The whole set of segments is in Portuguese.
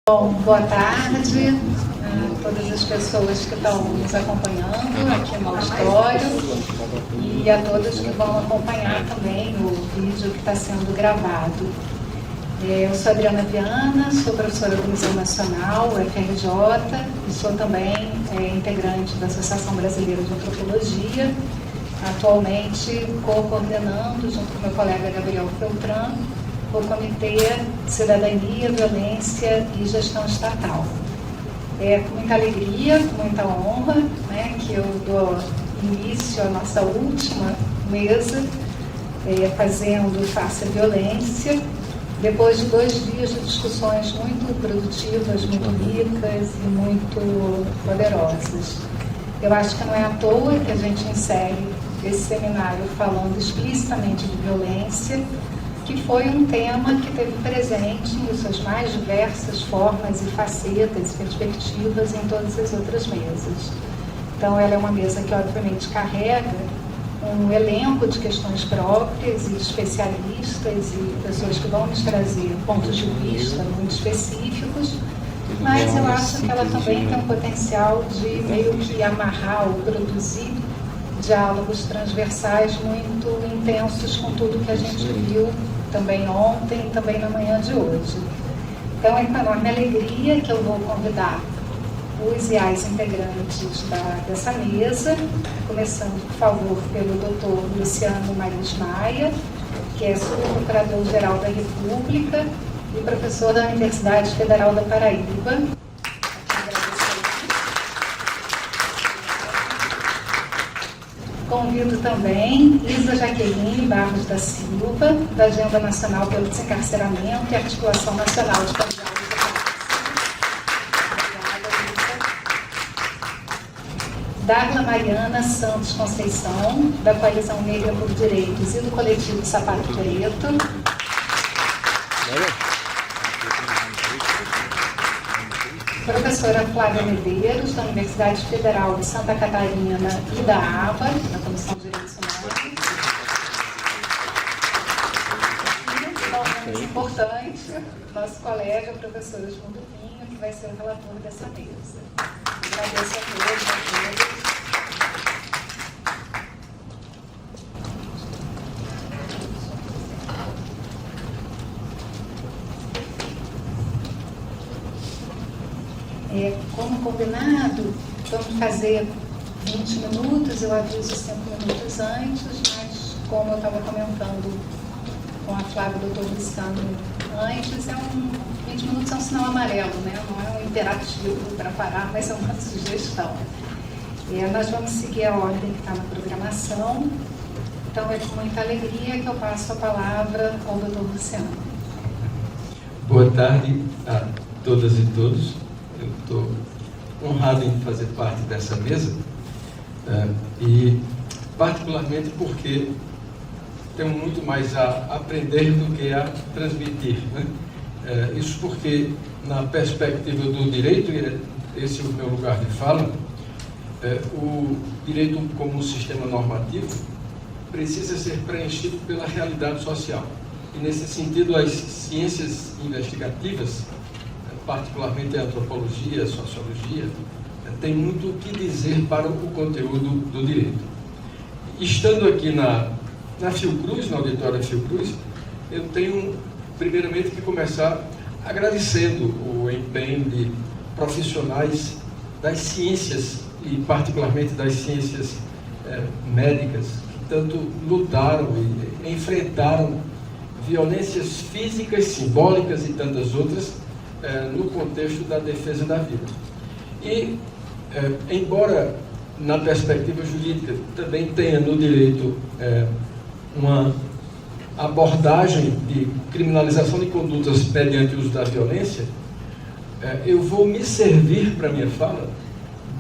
Bom, boa tarde a todas as pessoas que estão nos acompanhando aqui no auditório e a todas que vão acompanhar também o vídeo que está sendo gravado. Eu sou Adriana Viana, sou professora do Museu Nacional, UFRJ, e sou também integrante da Associação Brasileira de Antropologia, atualmente co-coordenando, junto com meu colega Gabriel Feltran, o Comitê Cidadania, Violência e Gestão Estatal. É com muita alegria, com muita honra, que eu dou início à nossa última mesa, fazendo Face à Violência, depois de 2 dias de discussões muito produtivas, muito ricas e muito poderosas. Eu acho que não é à toa que a gente insere esse seminário falando explicitamente de violência, que foi um tema que teve presente em suas mais diversas formas e facetas e perspectivas em todas as outras mesas. Então, ela é uma mesa que, obviamente, carrega um elenco de questões próprias e de especialistas e pessoas que vão nos trazer pontos de vista muito específicos, mas eu acho que ela também tem um potencial de meio que amarrar ou produzir diálogos transversais muito intensos com tudo que a gente viu também ontem e também na manhã de hoje. Então, é com enorme alegria que eu vou convidar os e as integrantes dessa mesa, começando, por favor, pelo Dr. Luciano Maris Maia, que é subprocurador-geral da República e professor da Universidade Federal da Paraíba. Convido também Isa Jaqueline Barros da Silva, da Agenda Nacional pelo Desencarceramento e Articulação Nacional de Candidatos à Darla Mariana Santos Conceição, da Coalizão Negra por Direitos e do Coletivo Sapato Preto. Professora Flávia Medeiros, da Universidade Federal de Santa Catarina e da ABA, da Comissão de Direitos Humanos. E, não menos importante, nosso colega, professor Osmundo Pinho, que vai ser o relator dessa mesa. Agradeço a todos, a todas. Como combinado, vamos fazer 20 minutos, eu aviso 5 minutos antes, mas como eu estava comentando com a Flávia e o Dr. Luciano antes, 20 minutos é um sinal amarelo, não é um imperativo para parar, mas é uma sugestão. Nós vamos seguir a ordem que está na programação, então é com muita alegria que eu passo a palavra ao Dr. Luciano. Boa tarde a todas e todos. Eu estou honrado em fazer parte dessa mesa e particularmente porque tenho muito mais a aprender do que a transmitir, isso porque na perspectiva do direito, e esse é o meu lugar de fala, o direito como sistema normativo precisa ser preenchido pela realidade social e nesse sentido as ciências investigativas, particularmente a antropologia, a sociologia, tem muito o que dizer para o conteúdo do direito. Estando aqui na Fiocruz, na auditória Fiocruz, eu tenho primeiramente que começar agradecendo o empenho de profissionais das ciências e particularmente das ciências médicas, que tanto lutaram e enfrentaram violências físicas, simbólicas e tantas outras no contexto da defesa da vida. E, embora na perspectiva jurídica também tenha no direito uma abordagem de criminalização de condutas mediante o uso da violência, eu vou me servir para minha fala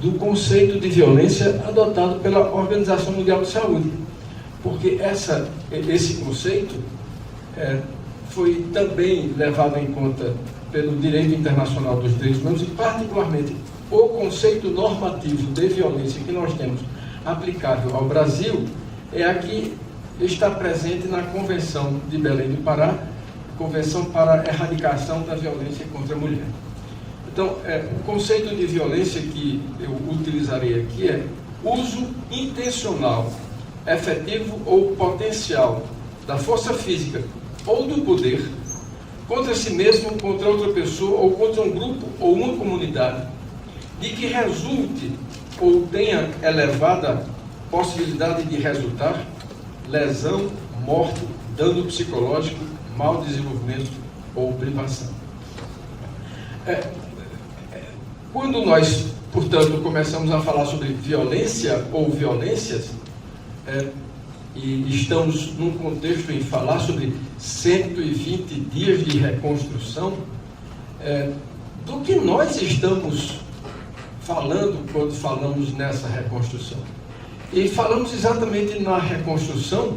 do conceito de violência adotado pela Organização Mundial de Saúde, porque esse conceito foi também levado em conta pelo direito internacional dos direitos humanos e particularmente o conceito normativo de violência que nós temos aplicável ao Brasil é a que está presente na Convenção de Belém do Pará, Convenção para a Erradicação da Violência contra a Mulher. Então, o conceito de violência que eu utilizarei aqui é uso intencional, efetivo ou potencial da força física ou do poder contra si mesmo, contra outra pessoa ou contra um grupo ou uma comunidade, de que resulte ou tenha elevada possibilidade de resultar lesão, morte, dano psicológico, mau desenvolvimento ou privação. Quando nós, portanto, começamos a falar sobre violência ou violências, e estamos num contexto em falar sobre 120 dias de reconstrução, do que nós estamos falando quando falamos nessa reconstrução? E falamos exatamente na reconstrução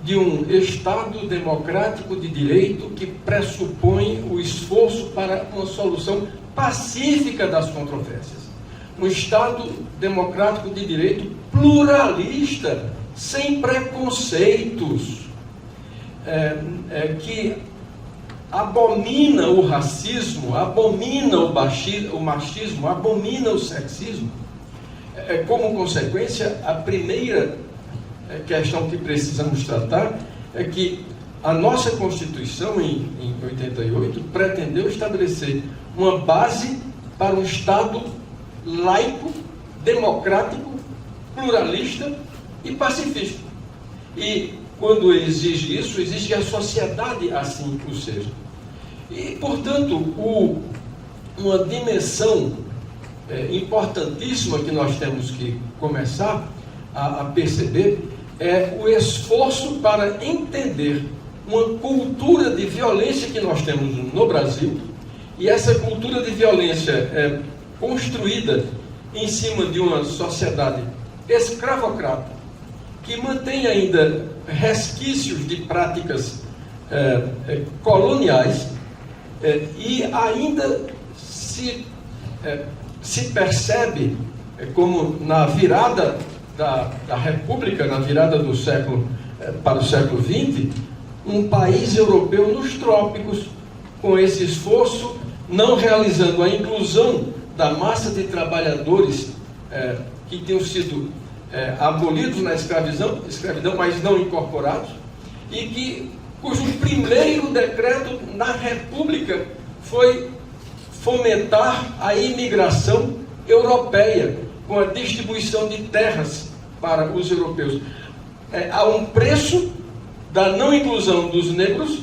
de um Estado democrático de direito que pressupõe o esforço para uma solução pacífica das controvérsias. Um Estado democrático de direito pluralista, sem preconceitos, que abomina o racismo, abomina o machismo, abomina o sexismo. Como consequência, a primeira questão que precisamos tratar é que a nossa Constituição, em 88, pretendeu estabelecer uma base para um Estado laico, democrático, pluralista e pacifista. E quando exige isso, exige que a sociedade assim o seja. E, portanto, uma dimensão importantíssima que nós temos que começar a perceber é o esforço para entender uma cultura de violência que nós temos no Brasil, e essa cultura de violência é construída em cima de uma sociedade escravocrata, que mantém ainda resquícios de práticas coloniais, e ainda se percebe, como na virada da República, na virada do século para o século XX, um país europeu nos trópicos, com esse esforço, não realizando a inclusão da massa de trabalhadores que tinham sido abolidos na escravidão, mas não incorporados, e cujo primeiro decreto na República foi fomentar a imigração europeia, com a distribuição de terras para os europeus. Há um preço da não inclusão dos negros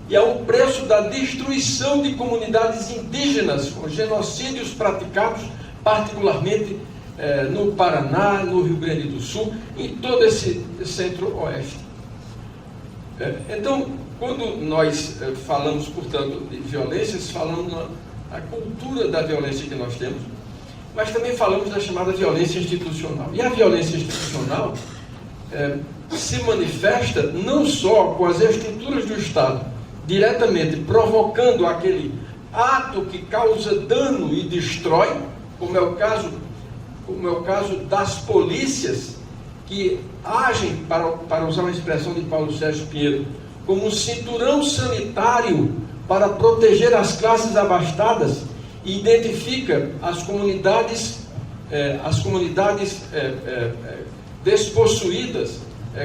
e há um preço da destruição de comunidades indígenas, com genocídios praticados, particularmente no Paraná, no Rio Grande do Sul, em todo esse centro-oeste. Então, quando nós falamos, portanto, de violências, falamos na cultura da violência que nós temos, mas também falamos da chamada violência institucional. E a violência institucional se manifesta não só com as estruturas do Estado, diretamente provocando aquele ato que causa dano e destrói, como é o caso das polícias, que agem, para usar uma expressão de Paulo Sérgio Pinheiro, como um cinturão sanitário para proteger as classes abastadas, e identifica as comunidades despossuídas,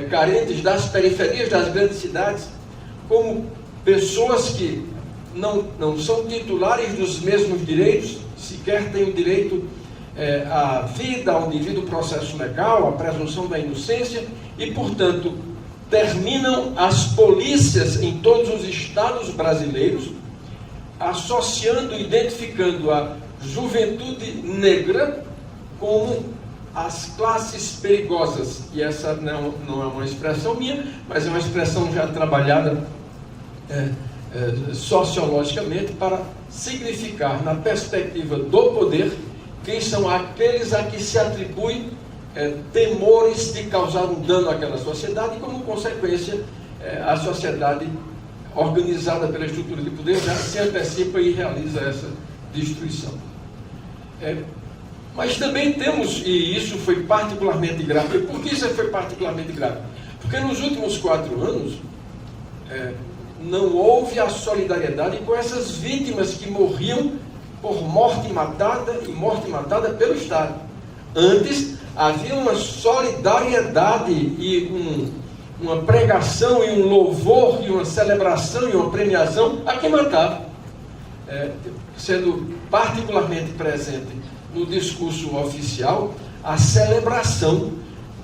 carentes das periferias das grandes cidades, como pessoas que não são titulares dos mesmos direitos, sequer têm o direito à vida, ao devido processo legal, à presunção da inocência, e, portanto, terminam as polícias em todos os estados brasileiros, associando, identificando a juventude negra como as classes perigosas. E essa não é uma expressão minha, mas é uma expressão já trabalhada sociologicamente para significar, na perspectiva do poder, quem são aqueles a que se atribui temores de causar um dano àquela sociedade, e, como consequência, a sociedade organizada pela estrutura de poder já se antecipa e realiza essa destruição. Mas também temos, e isso foi particularmente grave. Por que isso foi particularmente grave? Porque nos últimos 4 anos não houve a solidariedade com essas vítimas que morriam por morte matada e morte matada pelo Estado. Antes, havia uma solidariedade e uma pregação e um louvor e uma celebração e uma premiação a quem matava, sendo particularmente presente no discurso oficial a celebração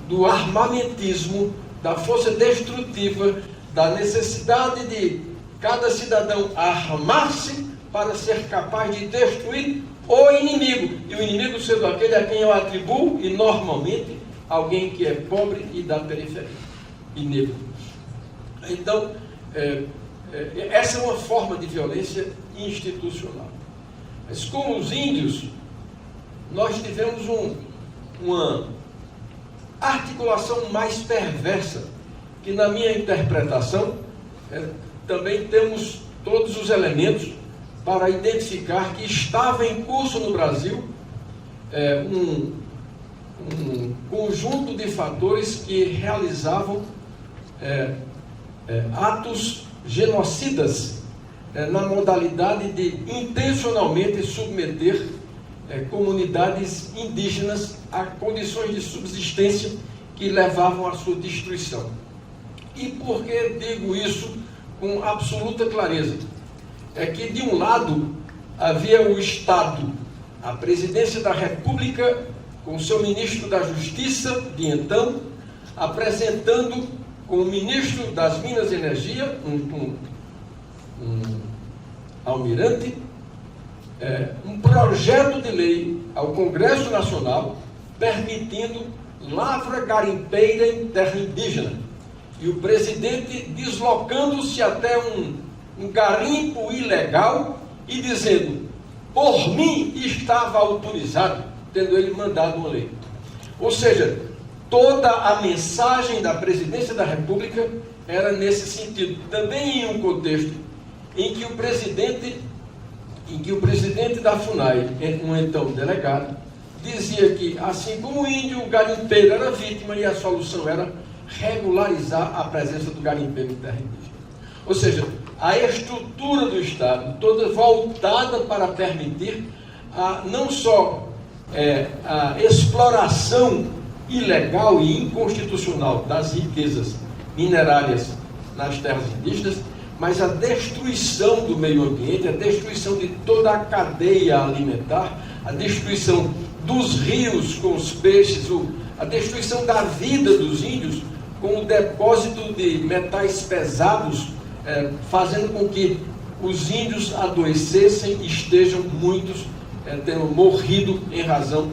do armamentismo, da força destrutiva, da necessidade de cada cidadão armar-se para ser capaz de destruir o inimigo, e o inimigo sendo aquele a quem eu atribuo, e normalmente alguém que é pobre e da periferia, e negro. Então, essa é uma forma de violência institucional. Mas com os índios, nós tivemos uma articulação mais perversa, que na minha interpretação, também temos todos os elementos para identificar que estava em curso no Brasil um conjunto de fatores que realizavam atos genocidas na modalidade de intencionalmente submeter comunidades indígenas a condições de subsistência que levavam à sua destruição. E por que digo isso com absoluta clareza? É que, de um lado, havia o Estado, a Presidência da República, com o seu ministro da Justiça, de então, apresentando com o ministro das Minas e Energia, um almirante, um projeto de lei ao Congresso Nacional permitindo lavra garimpeira em terra indígena. E o presidente deslocando-se até um garimpo ilegal e dizendo: por mim estava autorizado, tendo ele mandado uma lei. Ou seja, toda a mensagem da Presidência da República era nesse sentido. Também em um contexto em que o presidente da FUNAI, um então delegado, dizia que, assim como o índio, o garimpeiro era vítima e a solução era regularizar a presença do garimpeiro em terra indígena. Ou seja, a estrutura do Estado toda voltada para permitir não só a exploração ilegal e inconstitucional das riquezas minerárias nas terras indígenas, mas a destruição do meio ambiente, a destruição de toda a cadeia alimentar, a destruição dos rios com os peixes, a destruição da vida dos índios com o depósito de metais pesados, fazendo com que os índios adoecessem e estejam muitos tendo morrido em razão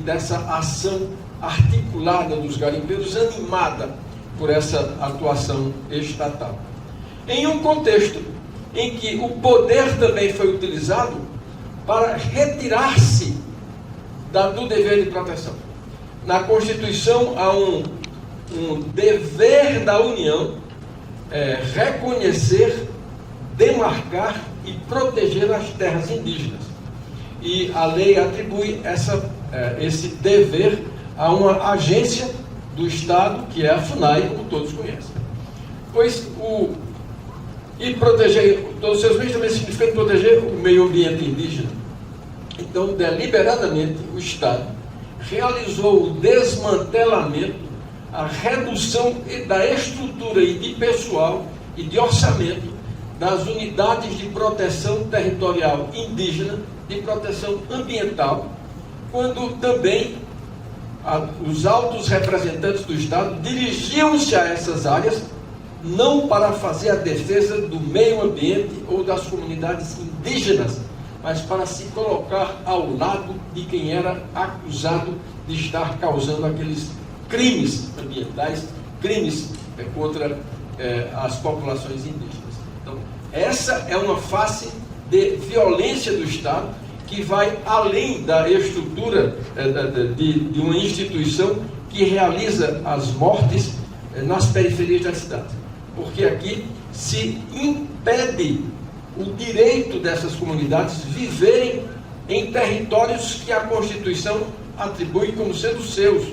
dessa ação articulada dos garimpeiros, animada por essa atuação estatal. Em um contexto em que o poder também foi utilizado para retirar-se do dever de proteção. Na Constituição há um dever da União reconhecer, demarcar e proteger as terras indígenas. E a lei atribui esse dever a uma agência do Estado, que é a FUNAI, como todos conhecem. Pois e proteger todos os seus bens também significa proteger o meio ambiente indígena. Então, deliberadamente, o Estado realizou o desmantelamento, a redução da estrutura e de pessoal e de orçamento das unidades de proteção territorial indígena, de proteção ambiental, quando também os altos representantes do Estado dirigiam-se a essas áreas não para fazer a defesa do meio ambiente ou das comunidades indígenas, mas para se colocar ao lado de quem era acusado de estar causando aqueles crimes ambientais, crimes contra as populações indígenas. Então, essa é uma face de violência do Estado que vai além da estrutura de uma instituição que realiza as mortes nas periferias da cidade. Porque aqui se impede o direito dessas comunidades viverem em territórios que a Constituição atribui como sendo seus.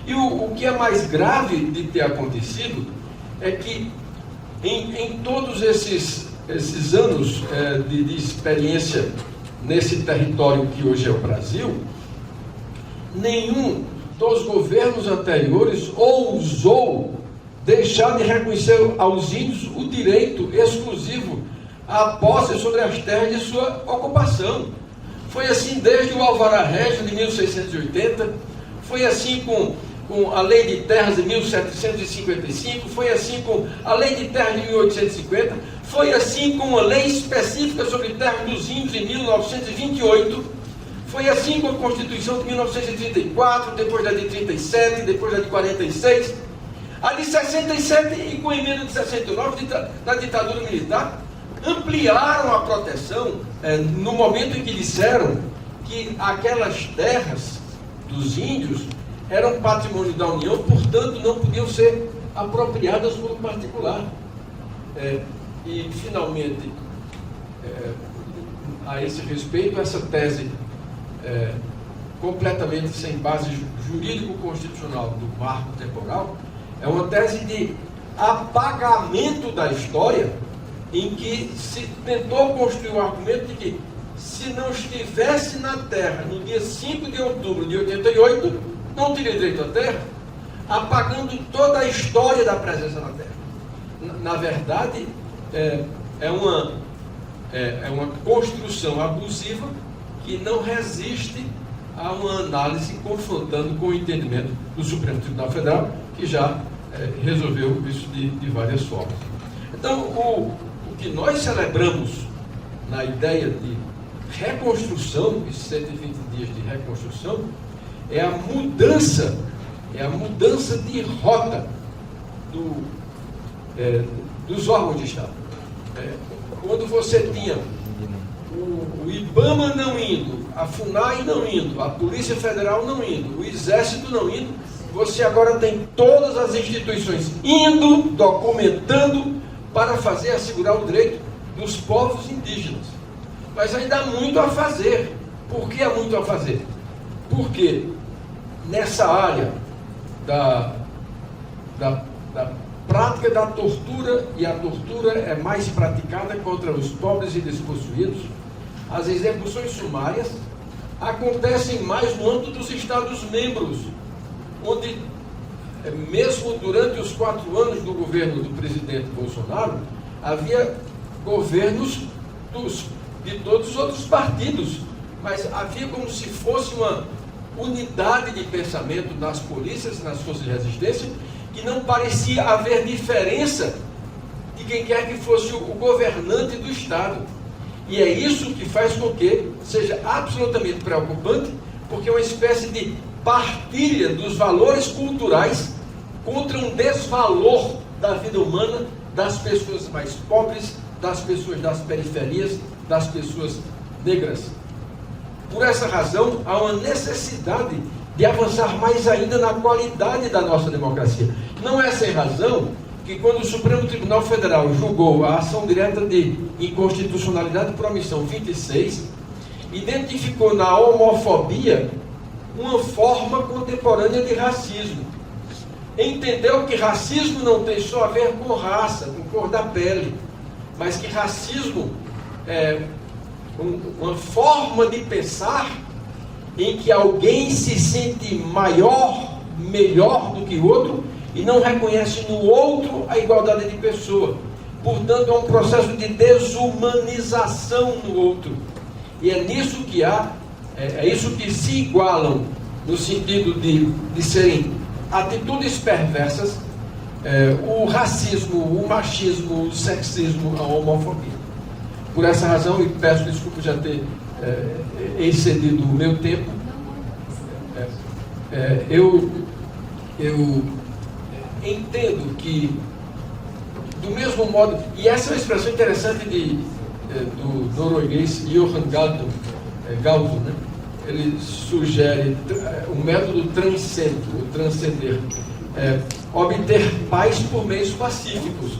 E o que é mais grave de ter acontecido é que em todos esses anos de experiência nesse território que hoje é o Brasil, nenhum dos governos anteriores ousou deixar de reconhecer aos índios o direito exclusivo à posse sobre as terras de sua ocupação. Foi assim desde o Alvará Régio de 1680, foi assim com a Lei de Terras de 1755, foi assim com a Lei de Terras de 1850, foi assim com a lei específica sobre terras dos índios em 1928, foi assim com a Constituição de 1934, depois da de 37, depois da de 46, a de 67 e com a emenda de 69 da ditadura militar, ampliaram a proteção no momento em que disseram que aquelas terras dos índios eram patrimônio da União, portanto não podiam ser apropriadas por um particular. E finalmente, a esse respeito, essa tese completamente sem base jurídico-constitucional do marco temporal é uma tese de apagamento da história, em que se tentou construir o argumento de que, se não estivesse na terra no dia 5 de outubro de 88, não teria direito à terra, apagando toda a história da presença na terra. Na verdade, é uma construção abusiva que não resiste a uma análise confrontando com o entendimento do Supremo Tribunal Federal, que já resolveu isso de várias formas. Então, o que nós celebramos na ideia de reconstrução, esses 120 dias de reconstrução, é a mudança de rota dos órgãos de Estado. Quando você tinha o IBAMA não indo, a FUNAI não indo, a Polícia Federal não indo, o Exército não indo, você agora tem todas as instituições indo, documentando, para assegurar o direito dos povos indígenas. Mas ainda há muito a fazer. Por que há muito a fazer? Porque nessa área da prática da tortura, e a tortura é mais praticada contra os pobres e despossuídos, as execuções sumárias acontecem mais no âmbito dos Estados-membros, onde, mesmo durante os 4 anos do governo do presidente Bolsonaro, havia governos de todos os outros partidos, mas havia como se fosse uma unidade de pensamento nas polícias, nas forças de resistência, que não parecia haver diferença de quem quer que fosse o governante do Estado. E é isso que faz com que seja absolutamente preocupante, porque é uma espécie de partilha dos valores culturais contra um desvalor da vida humana das pessoas mais pobres, das pessoas das periferias, das pessoas negras. Por essa razão, há uma necessidade de avançar mais ainda na qualidade da nossa democracia. Não é sem razão que, quando o Supremo Tribunal Federal julgou a ação direta de inconstitucionalidade por omissão 26, identificou na homofobia uma forma contemporânea de racismo. Entendeu que racismo não tem só a ver com raça, com cor da pele, mas que racismo é uma forma de pensar em que alguém se sente maior, melhor do que o outro e não reconhece no outro a igualdade de pessoa. Portanto, é um processo de desumanização no outro. E é nisso que é isso que se igualam, no sentido de serem atitudes perversas, o racismo, o machismo, o sexismo, a homofobia. Por essa razão, e peço desculpa já ter excedido o meu tempo, eu entendo que, do mesmo modo, e essa é uma expressão interessante do norueguês Johan Galtung, né? Ele sugere o método transcender, obter paz por meios pacíficos,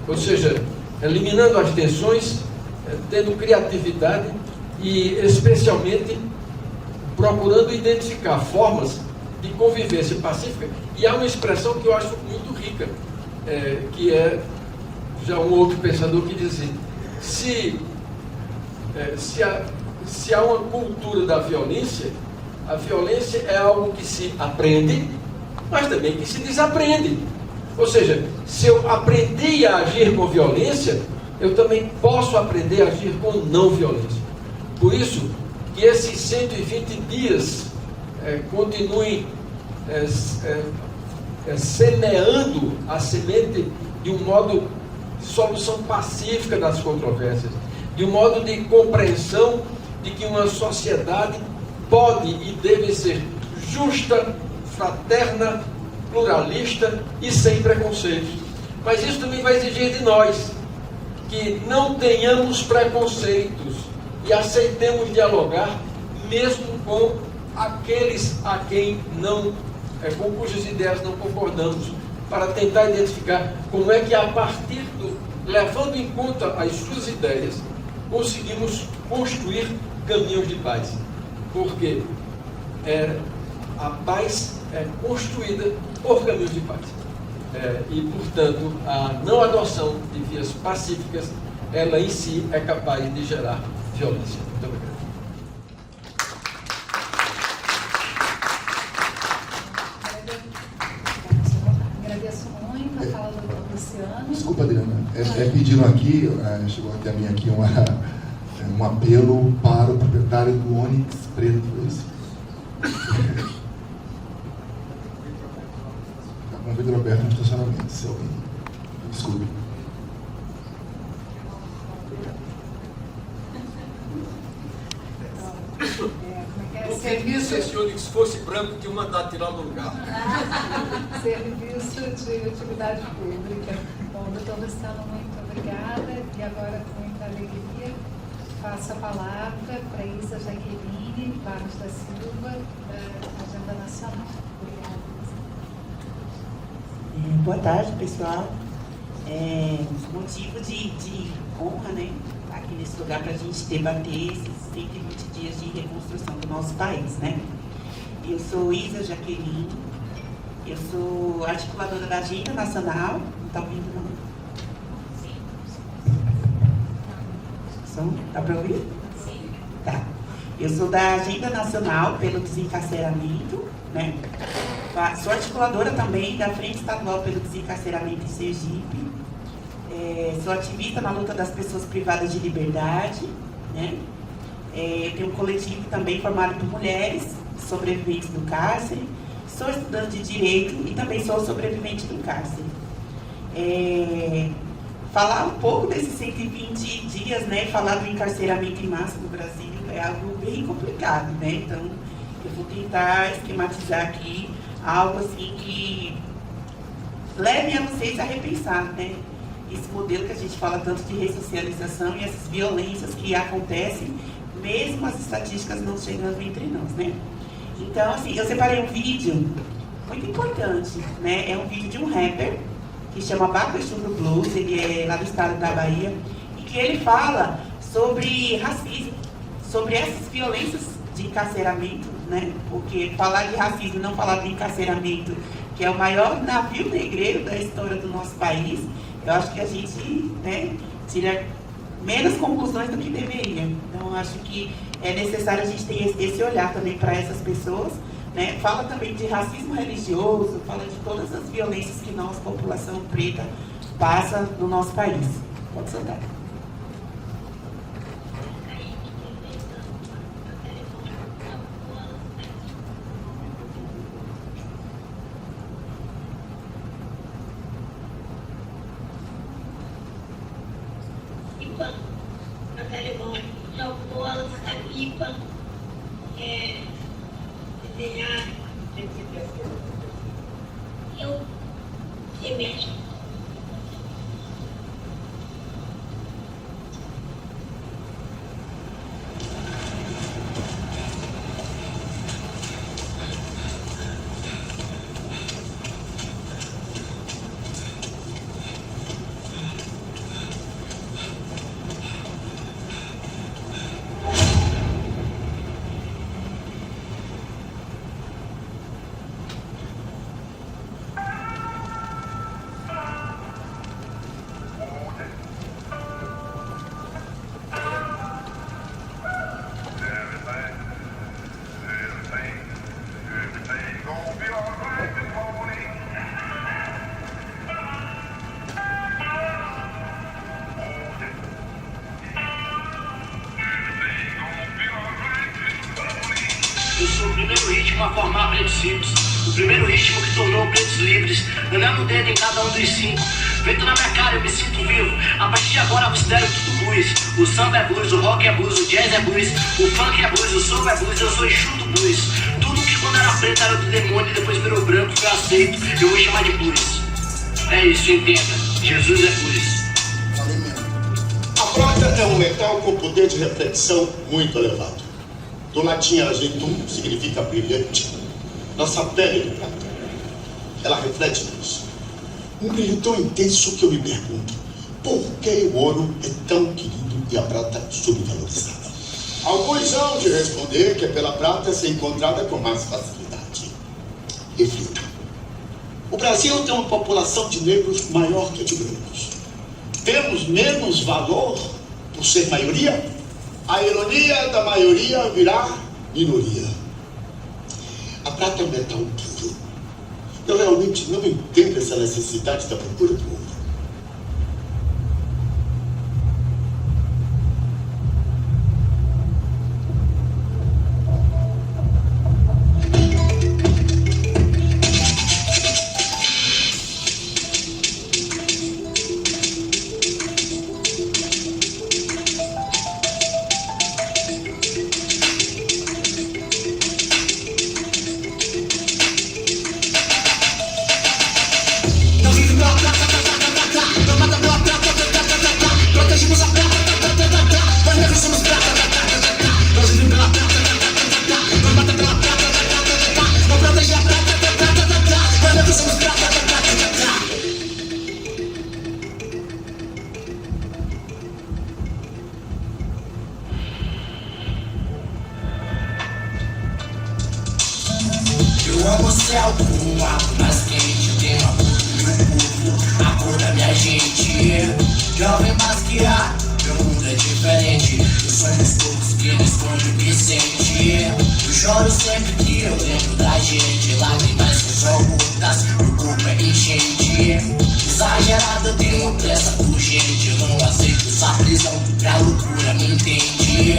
ou seja, eliminando as tensões, tendo criatividade e especialmente procurando identificar formas de convivência pacífica. E há uma expressão que eu acho muito rica, que é já um outro pensador que diz assim: se se há uma cultura da violência, a violência é algo que se aprende, mas também que se desaprende. Ou seja, se eu aprendi a agir com violência, eu também posso aprender a agir com não violência. Por isso, que esses 120 dias continuem semeando a semente de um modo de solução pacífica das controvérsias, de um modo de compreensão de que uma sociedade pode e deve ser justa, fraterna, pluralista e sem preconceitos. Mas isso também vai exigir de nós que não tenhamos preconceitos e aceitemos dialogar mesmo com aqueles a quem com cujas ideias não concordamos, para tentar identificar como é que, a partir levando em conta as suas ideias, conseguimos construir caminhos de paz. Porque a paz é construída por caminhos de paz. E, portanto, a não adoção de vias pacíficas, ela em si é capaz de gerar violência. Muito obrigado. Agradeço muito a fala do Luciano. Desculpa, Adriana. Pediram aqui, chegou até a mim aqui um apelo para o proprietário do Onix preto. Está com o vidro aberto no estacionamento, se alguém. Desculpe. Se esse Onix fosse branco, tinha mandado tirar do lugar. Serviço de utilidade pública. Bom, doutor Luciano, muito obrigada. E agora, com muita alegria, passo a palavra para Isa Jaqueline Barros da Silva, da Agenda Nacional. Obrigada. Boa tarde, pessoal. Motivo de honra, né? Aqui nesse lugar para a gente debater esses 120 dias de reconstrução do nosso país, né? Eu sou Isa Jaqueline, eu sou articuladora da Agenda Nacional. Não está ouvindo, não? Som? Dá para ouvir? Sim. Tá. Eu sou da Agenda Nacional pelo Desencarceramento, né? Sou articuladora também da Frente Estadual pelo Desencarceramento em Sergipe. Sou ativista na luta das pessoas privadas de liberdade, né? Tenho um coletivo também formado por mulheres sobreviventes do cárcere. Sou estudante de Direito e também sou sobrevivente do cárcere. Falar um pouco desses 120 dias, né? Falar do encarceramento em massa no Brasil é algo bem complicado, né? Então, eu vou tentar esquematizar aqui algo assim que leve a vocês a repensar, né? Esse modelo que a gente fala tanto de ressocialização e essas violências que acontecem, mesmo as estatísticas não chegando entre nós, né? Então, assim, eu separei um vídeo muito importante, né? É um vídeo de um rapper que chama Baco Exu Blues, ele é lá do estado da Bahia, e que ele fala sobre racismo, sobre essas violências de encarceramento, né? Porque falar de racismo e não falar de encarceramento, que é o maior navio negreiro da história do nosso país, eu acho que a gente, né, tira menos conclusões do que deveria. Então, eu acho que é necessário a gente ter esse olhar também para essas pessoas, né? Fala também de racismo religioso, fala de todas as violências que nós, população preta, passa no nosso país. Pode soltar. ritmo a formar pretos ciclos. O primeiro ritmo que tornou pretos livres, andando o dedo em cada um dos 5. Feito na minha cara, eu me sinto vivo. A partir de agora considero tudo blues. O samba é blues, o rock é blues, o jazz é blues, o funk é blues, o soul é blues, eu sou Exu do blues. Tudo que quando era preto era do demônio e depois virou branco, foi aceito, eu vou chamar de blues. É isso, entenda, Jesus é blues. A prata é um metal com poder de reflexão muito elevado. Do latim argentum significa brilhante. Nossa pele é prata. Ela reflete isso. Um brilho tão intenso que eu me pergunto: por que o ouro é tão querido e a prata subvalorizada? Alguns hão de responder que é pela prata ser encontrada com mais facilidade. Reflita. O Brasil tem uma população de negros maior que a de brancos. Temos menos valor por ser maioria? A ironia da maioria virá minoria. A prata é um metal puro. Eu realmente não entendo essa necessidade da procura do ouro. Eu amo o céu com um ar mais quente. Eu tenho amor do meu povo, a cor da minha gente. Jovem masquear, meu mundo é diferente. Eu sou um dos poucos que não esconde o que sente. Eu choro sempre que eu lembro da gente. Lágrimas que são gotas, o corpo é enchente. Exagerado, eu tenho uma pressa urgente. Eu não aceito essa prisão, pra loucura me entende.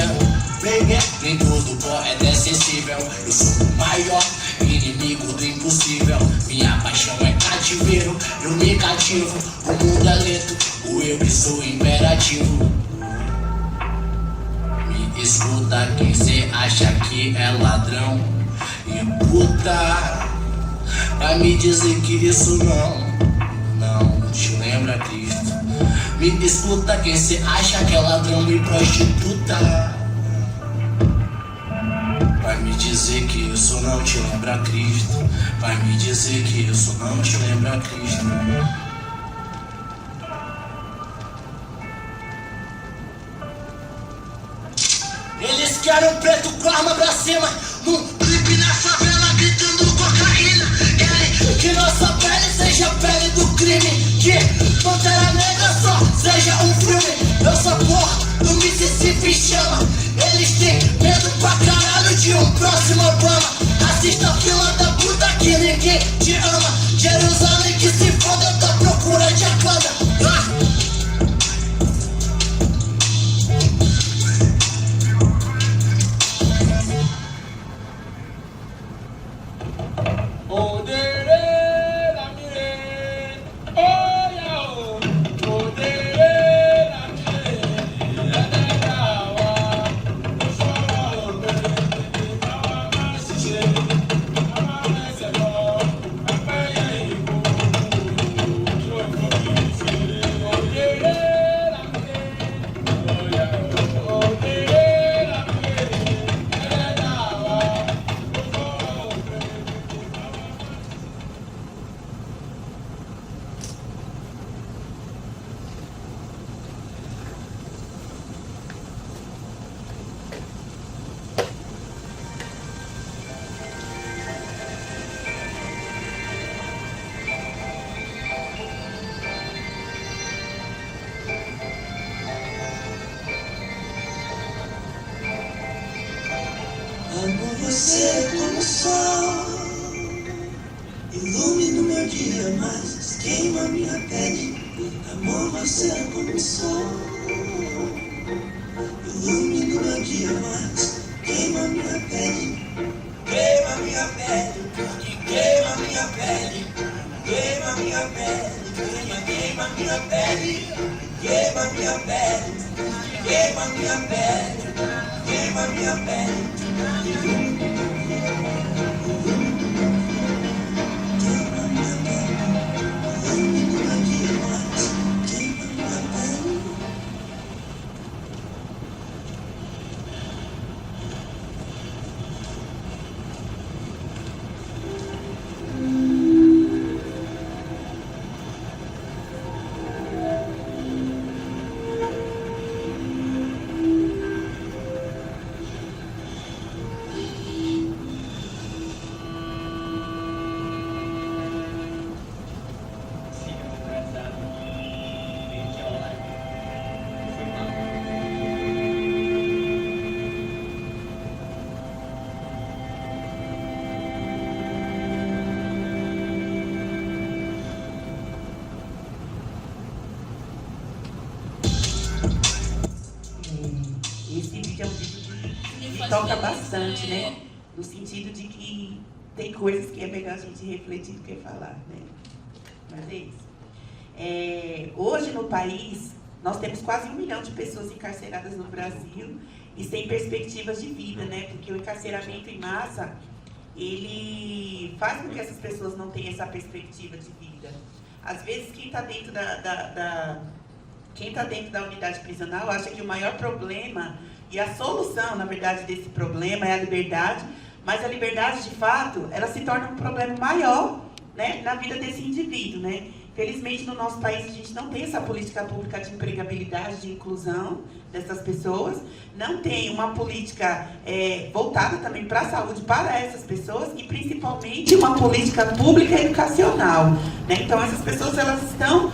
Baby, nem todo poeta é sensível. Eu sou o maior inimigo do impossível. Minha paixão é cativeiro, eu me cativo. O mundo é lento, o eu que sou imperativo. Me escuta quem cê acha que é ladrão e puta, vai me dizer que isso não te lembra Cristo. Me escuta quem cê acha que é ladrão e prostituta, vai me dizer que isso não te lembra Cristo. Vai me dizer que isso não te lembra Cristo. Eles querem um preto com arma pra cima, num clipe na favela gritando cocaína. Querem que nossa pele seja a pele do crime, que Pantera Negra só seja um filme. Eu sou porra do Mississippi chama. Eles têm medo pra caralho de um próximo Obama. Assista a fila da puta que ninguém te ama. Jerusalém que se foda, eu tô à procura de Akanda. Amo você como sol, ilumina o meu dia, mas queima minha pele. Amo você como sol, ilumina o meu dia, mas queima minha pele. Queima minha minha pele, queima minha pele, queima minha pele, queima minha pele, queima minha pele, queima minha pele. Esse vídeo é um vídeo que toca bastante, né? No sentido de que tem coisas que é melhor a gente refletir do que falar, né? Mas é isso. Hoje no país, nós temos quase 1 milhão de pessoas encarceradas no Brasil e sem perspectivas de vida, né? Porque o encarceramento em massa, ele faz com que essas pessoas não tenham essa perspectiva de vida. Às vezes, quem está dentro da unidade prisional acha que o maior problema e a solução, na verdade, desse problema é a liberdade, mas a liberdade, de fato, ela se torna um problema maior, né, na vida desse indivíduo, né? Felizmente, no nosso país, a gente não tem essa política pública de empregabilidade, de inclusão dessas pessoas, não tem uma política voltada também para a saúde para essas pessoas e, principalmente, uma política pública educacional, né? Então, essas pessoas, elas estão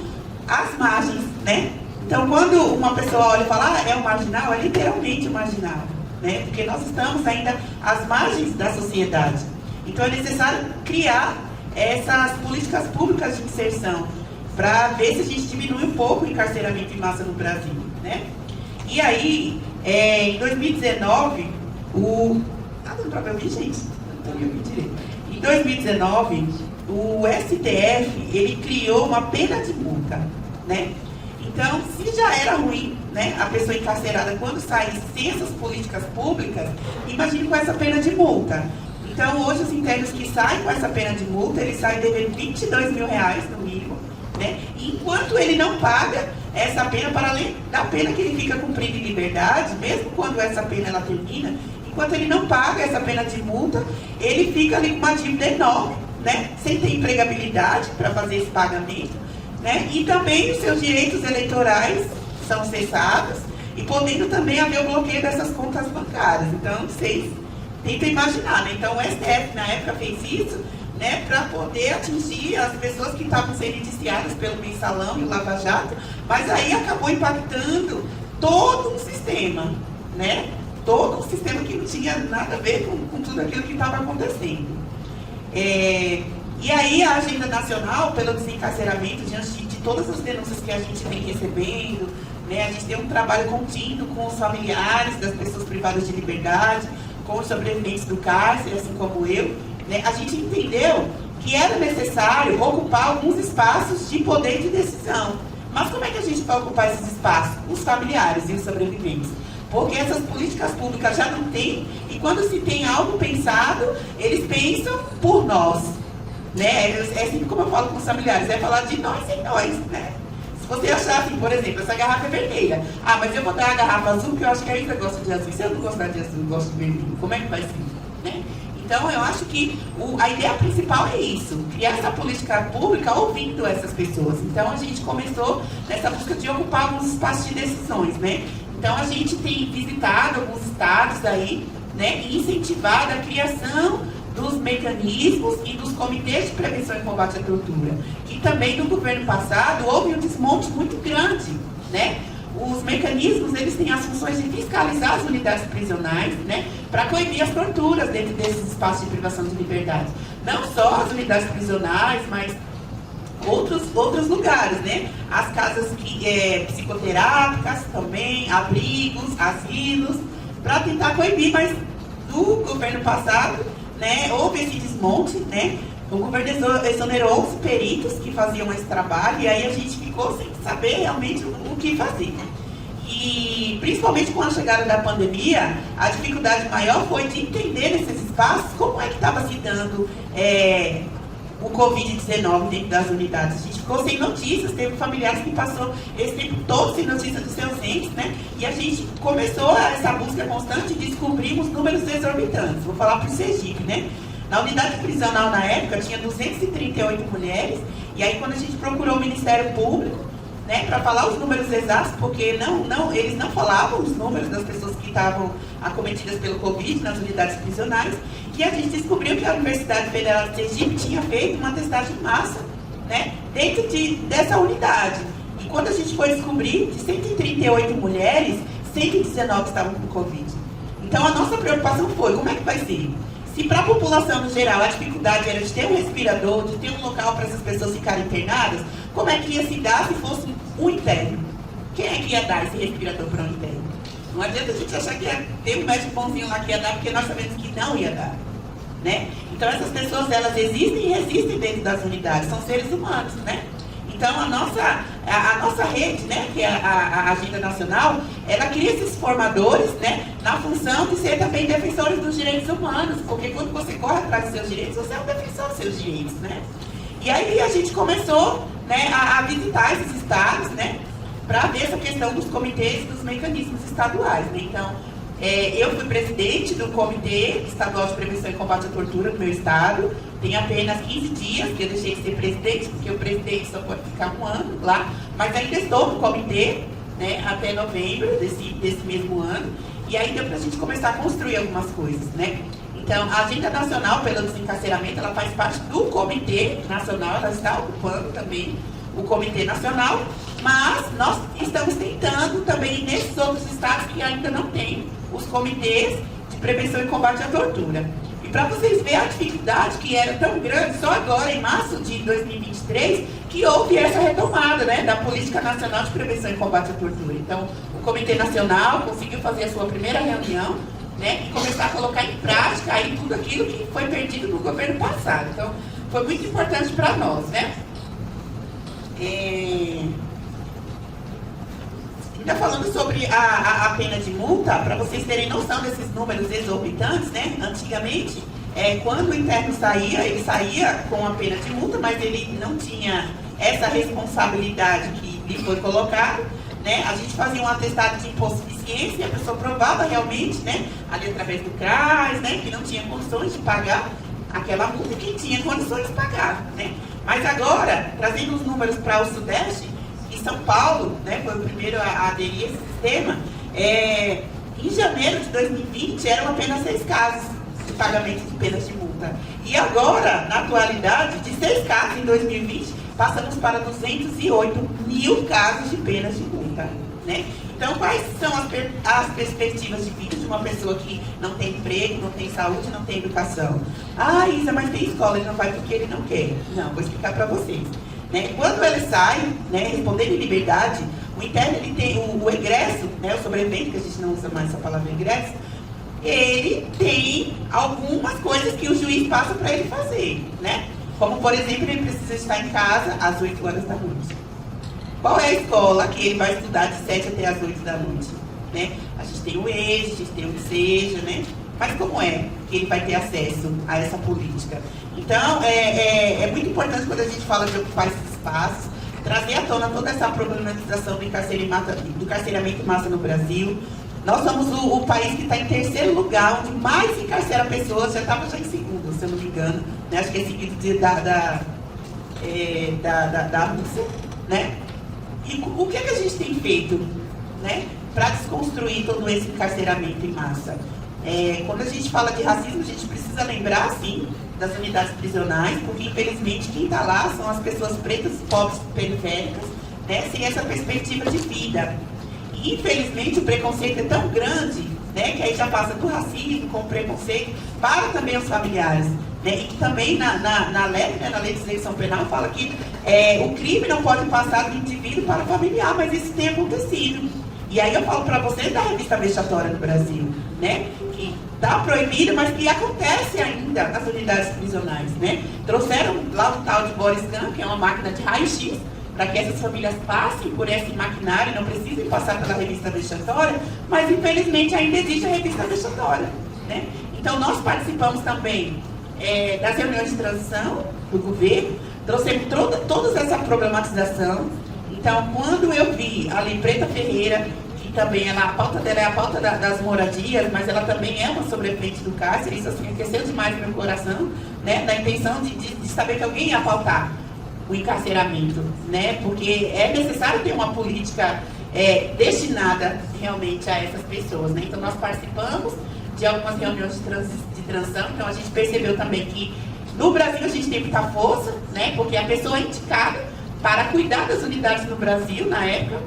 às margens, né? Então, quando uma pessoa olha e fala, é um marginal, é literalmente um marginal, né? Porque nós estamos ainda às margens da sociedade. Então, é necessário criar essas políticas públicas de inserção para ver se a gente diminui um pouco o encarceramento em massa no Brasil, né? E aí, em 2019, Tá dando para ouvir, gente? Não estou me ouvindo direito. Em 2019, o STF, ele criou uma pena de multa, né? Então, se já era ruim, né, a pessoa encarcerada quando sai sem essas políticas públicas, imagine com essa pena de multa. Então, hoje, os internos que saem com essa pena de multa, eles saem devendo R$22 mil, no mínimo, né? E enquanto ele não paga essa pena, para além da pena que ele fica cumprindo em liberdade, mesmo quando essa pena ela termina, enquanto ele não paga essa pena de multa, ele fica ali com uma dívida enorme, né? Sem ter empregabilidade para fazer esse pagamento. Né? E também os seus direitos eleitorais são cessados e podendo também haver o bloqueio dessas contas bancárias. Então, vocês tentam imaginar, né? Então, o STF, na época, fez isso, né, para poder atingir as pessoas que estavam sendo indiciadas pelo Mensalão e o Lava Jato, mas aí acabou impactando todo um sistema, né? Todo um sistema que não tinha nada a ver com tudo aquilo que estava acontecendo. E aí a agenda nacional, pelo desencarceramento, diante de todas as denúncias que a gente vem recebendo, né, a gente tem um trabalho contínuo com os familiares das pessoas privadas de liberdade, com os sobreviventes do cárcere, assim como eu, né, a gente entendeu que era necessário ocupar alguns espaços de poder de decisão. Mas como é que a gente vai ocupar esses espaços? Os familiares e os sobreviventes. Porque essas políticas públicas já não têm, e quando se tem algo pensado, eles pensam por nós. Né? É assim como eu falo com os familiares, é falar de nós sem nós, né? Se você achar assim, por exemplo, essa garrafa é vermelha, mas eu vou dar a garrafa azul porque eu acho que a Isa gosta de azul, se eu não gostar de azul, eu gosto de vermelho, como é que vai ser? Né? Então eu acho que a ideia principal é isso, criar essa política pública ouvindo essas pessoas. Então a gente começou nessa busca de ocupar alguns espaços de decisões, né? Então a gente tem visitado alguns estados aí, né, e incentivado a criação dos mecanismos e dos comitês de prevenção e combate à tortura. E também no governo passado houve um desmonte muito grande, né? Os mecanismos, eles têm as funções de fiscalizar as unidades prisionais, né, para coibir as torturas dentro desses espaços de privação de liberdade. Não só as unidades prisionais, mas outros lugares, né? As casas psicoterápicas também, abrigos, asilos, para tentar coibir, mas no governo passado, né, houve esse desmonte, né, O governo exonerou os peritos que faziam esse trabalho, e aí a gente ficou sem saber realmente o que fazer. E principalmente com a chegada da pandemia, a dificuldade maior foi de entender nesses espaços como é que estava se dando o Covid-19 dentro das unidades. A gente ficou sem notícias, teve familiares que passou esse tempo todo sem notícias dos seus entes, né? E a gente começou essa busca constante e descobrimos números exorbitantes. Vou falar para o Sergipe, né? Na unidade prisional, na época, tinha 238 mulheres, e aí quando a gente procurou o Ministério Público, né, para falar os números exatos, porque eles não falavam os números das pessoas que estavam acometidas pelo Covid nas unidades prisionais, e a gente descobriu que a Universidade Federal de Sergipe tinha feito uma testagem em massa, né, dentro dessa unidade. E quando a gente foi descobrir, de 138 mulheres, 119 estavam com Covid. Então a nossa preocupação foi, como é que vai ser? Se para a população no geral a dificuldade era de ter um respirador, de ter um local para essas pessoas ficarem internadas, como é que ia se dar se fosse um interno? Quem é que ia dar esse respirador para um interno? Não adianta a gente achar que ia ter um médico bonzinho lá que ia dar, porque nós sabemos que não ia dar, né? Então essas pessoas, elas existem e resistem dentro das unidades, são seres humanos, né? Então a nossa rede, né, que é a Agenda Nacional, ela cria esses formadores, né, na função de ser também defensores dos direitos humanos, porque quando você corre atrás dos seus direitos, você é um defensor dos seus direitos, né? E aí a gente começou, né, a visitar esses estados, né, para ver essa questão dos comitês e dos mecanismos estaduais, né? Então, eu fui presidente do Comitê Estadual de Prevenção e Combate à Tortura do meu estado. Tem apenas 15 dias que eu deixei de ser presidente, porque o presidente só pode ficar um ano lá, mas ainda estou no comitê, né, até novembro desse mesmo ano, e aí deu para a gente começar a construir algumas coisas, né? Então, a Agenda Nacional pelo Desencarceramento, ela faz parte do Comitê Nacional, ela está ocupando também o Comitê Nacional, mas nós estamos tentando também nesses outros estados que ainda não têm os comitês de prevenção e combate à tortura. E para vocês verem a dificuldade que era tão grande, só agora, em março de 2023, que houve essa retomada, né, da Política Nacional de Prevenção e Combate à Tortura. Então, o Comitê Nacional conseguiu fazer a sua primeira reunião, né, e começar a colocar em prática aí tudo aquilo que foi perdido no governo passado. Então, foi muito importante para nós, né? Ainda falando sobre a pena de multa, para vocês terem noção desses números exorbitantes, né? Antigamente, quando o interno saía, ele saía com a pena de multa, mas ele não tinha essa responsabilidade que lhe foi colocada, né? A gente fazia um atestado de hipossuficiência e a pessoa provava realmente, né, ali através do CRAS, né, que não tinha condições de pagar aquela multa, e quem tinha condições pagava, né? Mas agora, trazendo os números para o Sudeste, em São Paulo, né, foi o primeiro a aderir a esse sistema, em janeiro de 2020 eram apenas 6 casos de pagamento de penas de multa. E agora, na atualidade, de 6 casos em 2020, passamos para 208 mil casos de penas de multa, né? Então, quais são as perspectivas de vida de uma pessoa que não tem emprego, não tem saúde, não tem educação? Ah, Isa, mas tem escola, ele não vai porque ele não quer. Não, vou explicar para vocês. Né? Quando ele sai, né, respondendo em liberdade, o interno, ele tem o egresso, né, o sobrevivente, que a gente não usa mais essa palavra egresso, ele tem algumas coisas que o juiz passa para ele fazer, né? Como, por exemplo, ele precisa estar em casa às 8 horas da noite. Qual é a escola que ele vai estudar de 7 até as 8 da noite? Né? A gente tem o EJA, a gente tem o SEJA, né? Mas como é que ele vai ter acesso a essa política? Então, é muito importante quando a gente fala de ocupar esses espaços, trazer à tona toda essa problematização do encarceramento em massa no Brasil. Nós somos o país que está em terceiro lugar, onde mais encarcera pessoas, já estava em segundo, se eu não me engano, né? Acho que é seguido da Rússia, né? E o que a gente tem feito, né, para desconstruir todo esse encarceramento em massa? Quando a gente fala de racismo, a gente precisa lembrar, sim, das unidades prisionais, porque, infelizmente, quem está lá são as pessoas pretas, pobres, periféricas, né, sem essa perspectiva de vida. E, infelizmente, o preconceito é tão grande, né, que aí já passa do racismo com o preconceito para também os familiares. Né, e também na lei, né, na lei de execução penal, fala que o crime não pode passar do indivíduo para o familiar, mas isso tem acontecido. E aí eu falo para vocês da revista vexatória do Brasil, né? Que está proibido, mas que acontece ainda nas unidades prisionais, né? Trouxeram lá o tal de Boris Gun, que é uma máquina de raio-x, para que essas famílias passem por esse maquinário, não precisem passar pela revista vexatória, mas infelizmente ainda existe a revista vexatória, né? Então nós participamos também das reuniões de transição do governo, trouxemos toda essa problematização. Então, quando eu vi ali Preta Ferreira, que também a pauta dela é a pauta das moradias, mas ela também é uma sobrevivente do cárcere, isso assim aqueceu demais no meu coração, né, da intenção de saber que alguém ia pautar o encarceramento, né, porque é necessário ter uma política destinada realmente a essas pessoas, né. Então, nós participamos de algumas reuniões de transição, então a gente percebeu também que no Brasil a gente tem muita força, né, porque a pessoa é indicada para cuidar das unidades no Brasil, na época,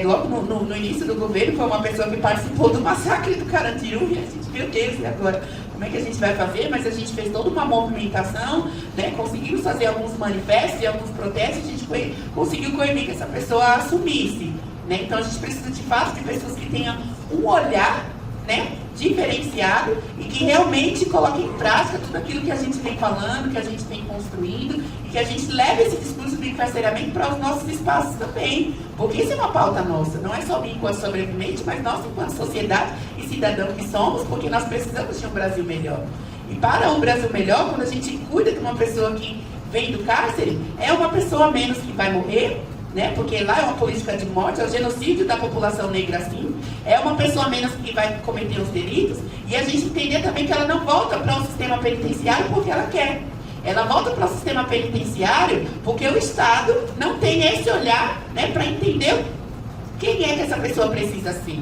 logo no início do governo, foi uma pessoa que participou do massacre do Carandiru, e a gente, meu Deus, e agora? Como é que a gente vai fazer? Mas a gente fez toda uma movimentação, né? Conseguimos fazer alguns manifestos e alguns protestos, a gente conseguiu coibir que essa pessoa assumisse, né? Então a gente precisa, de fato, de pessoas que tenham um olhar, né, diferenciado e que realmente coloque em prática tudo aquilo que a gente vem falando, que a gente vem construindo e que a gente leve esse discurso do encarceramento para os nossos espaços também, porque isso é uma pauta nossa, não é só mim enquanto sobrevivente, mas nós enquanto sociedade e cidadão que somos, porque nós precisamos de um Brasil melhor. E para um Brasil melhor, quando a gente cuida de uma pessoa que vem do cárcere, é uma pessoa menos que vai morrer, né? Porque lá é uma política de morte, é o genocídio da população negra, assim, é uma pessoa menos que vai cometer os delitos, e a gente entender também que ela não volta para o sistema penitenciário porque ela quer. Ela volta para o sistema penitenciário porque o Estado não tem esse olhar, né, para entender quem é que essa pessoa precisa ser,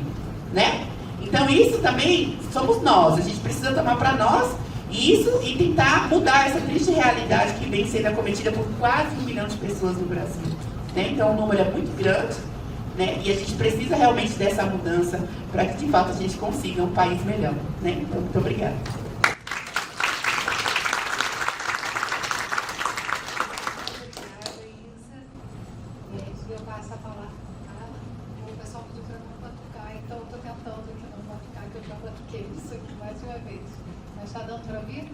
né? Então isso também somos nós, a gente precisa tomar para nós isso e tentar mudar essa triste realidade que vem sendo acometida por quase 1 milhão de pessoas no Brasil. Né? Então o número é muito grande, né? E a gente precisa realmente dessa mudança para que de fato a gente consiga um país melhor, né? Então, muito obrigada. Eu passo a palavra. O pessoal pediu para não batucar, então eu estou tentando aqui não batucar, que eu já batuquei isso aqui mais uma vez. Mas está dando para ouvir?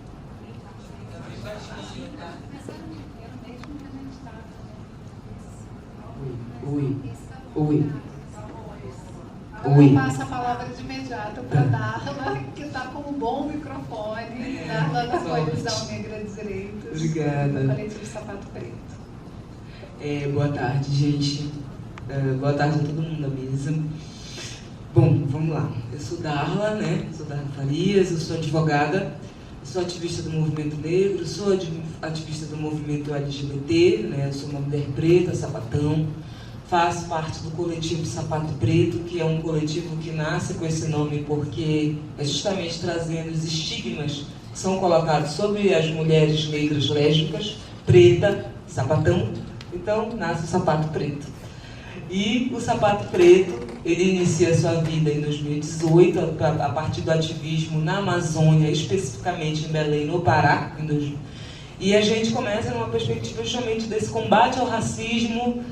Oi. Agora eu passo a palavra de imediato para Darla, que está com um bom microfone, Darla da Coalizão Negra de Direitos. Obrigada. Coletivo Sapato Preto. Boa tarde, gente. Boa tarde a todo mundo da mesa. Bom, vamos lá. Eu sou Darla, né? Sou Darla Farias, eu sou advogada, sou ativista do movimento negro, sou ativista do movimento LGBT, né? Eu sou uma mulher preta, sapatão. Faço parte do coletivo Sapato Preto, que é um coletivo que nasce com esse nome porque é justamente trazendo os estigmas que são colocados sobre as mulheres negras lésbicas, preta, sapatão. Então, nasce o Sapato Preto. E o Sapato Preto, ele inicia sua vida em 2018, a partir do ativismo na Amazônia, especificamente em Belém, no Pará, e a gente começa numa perspectiva justamente desse combate ao racismo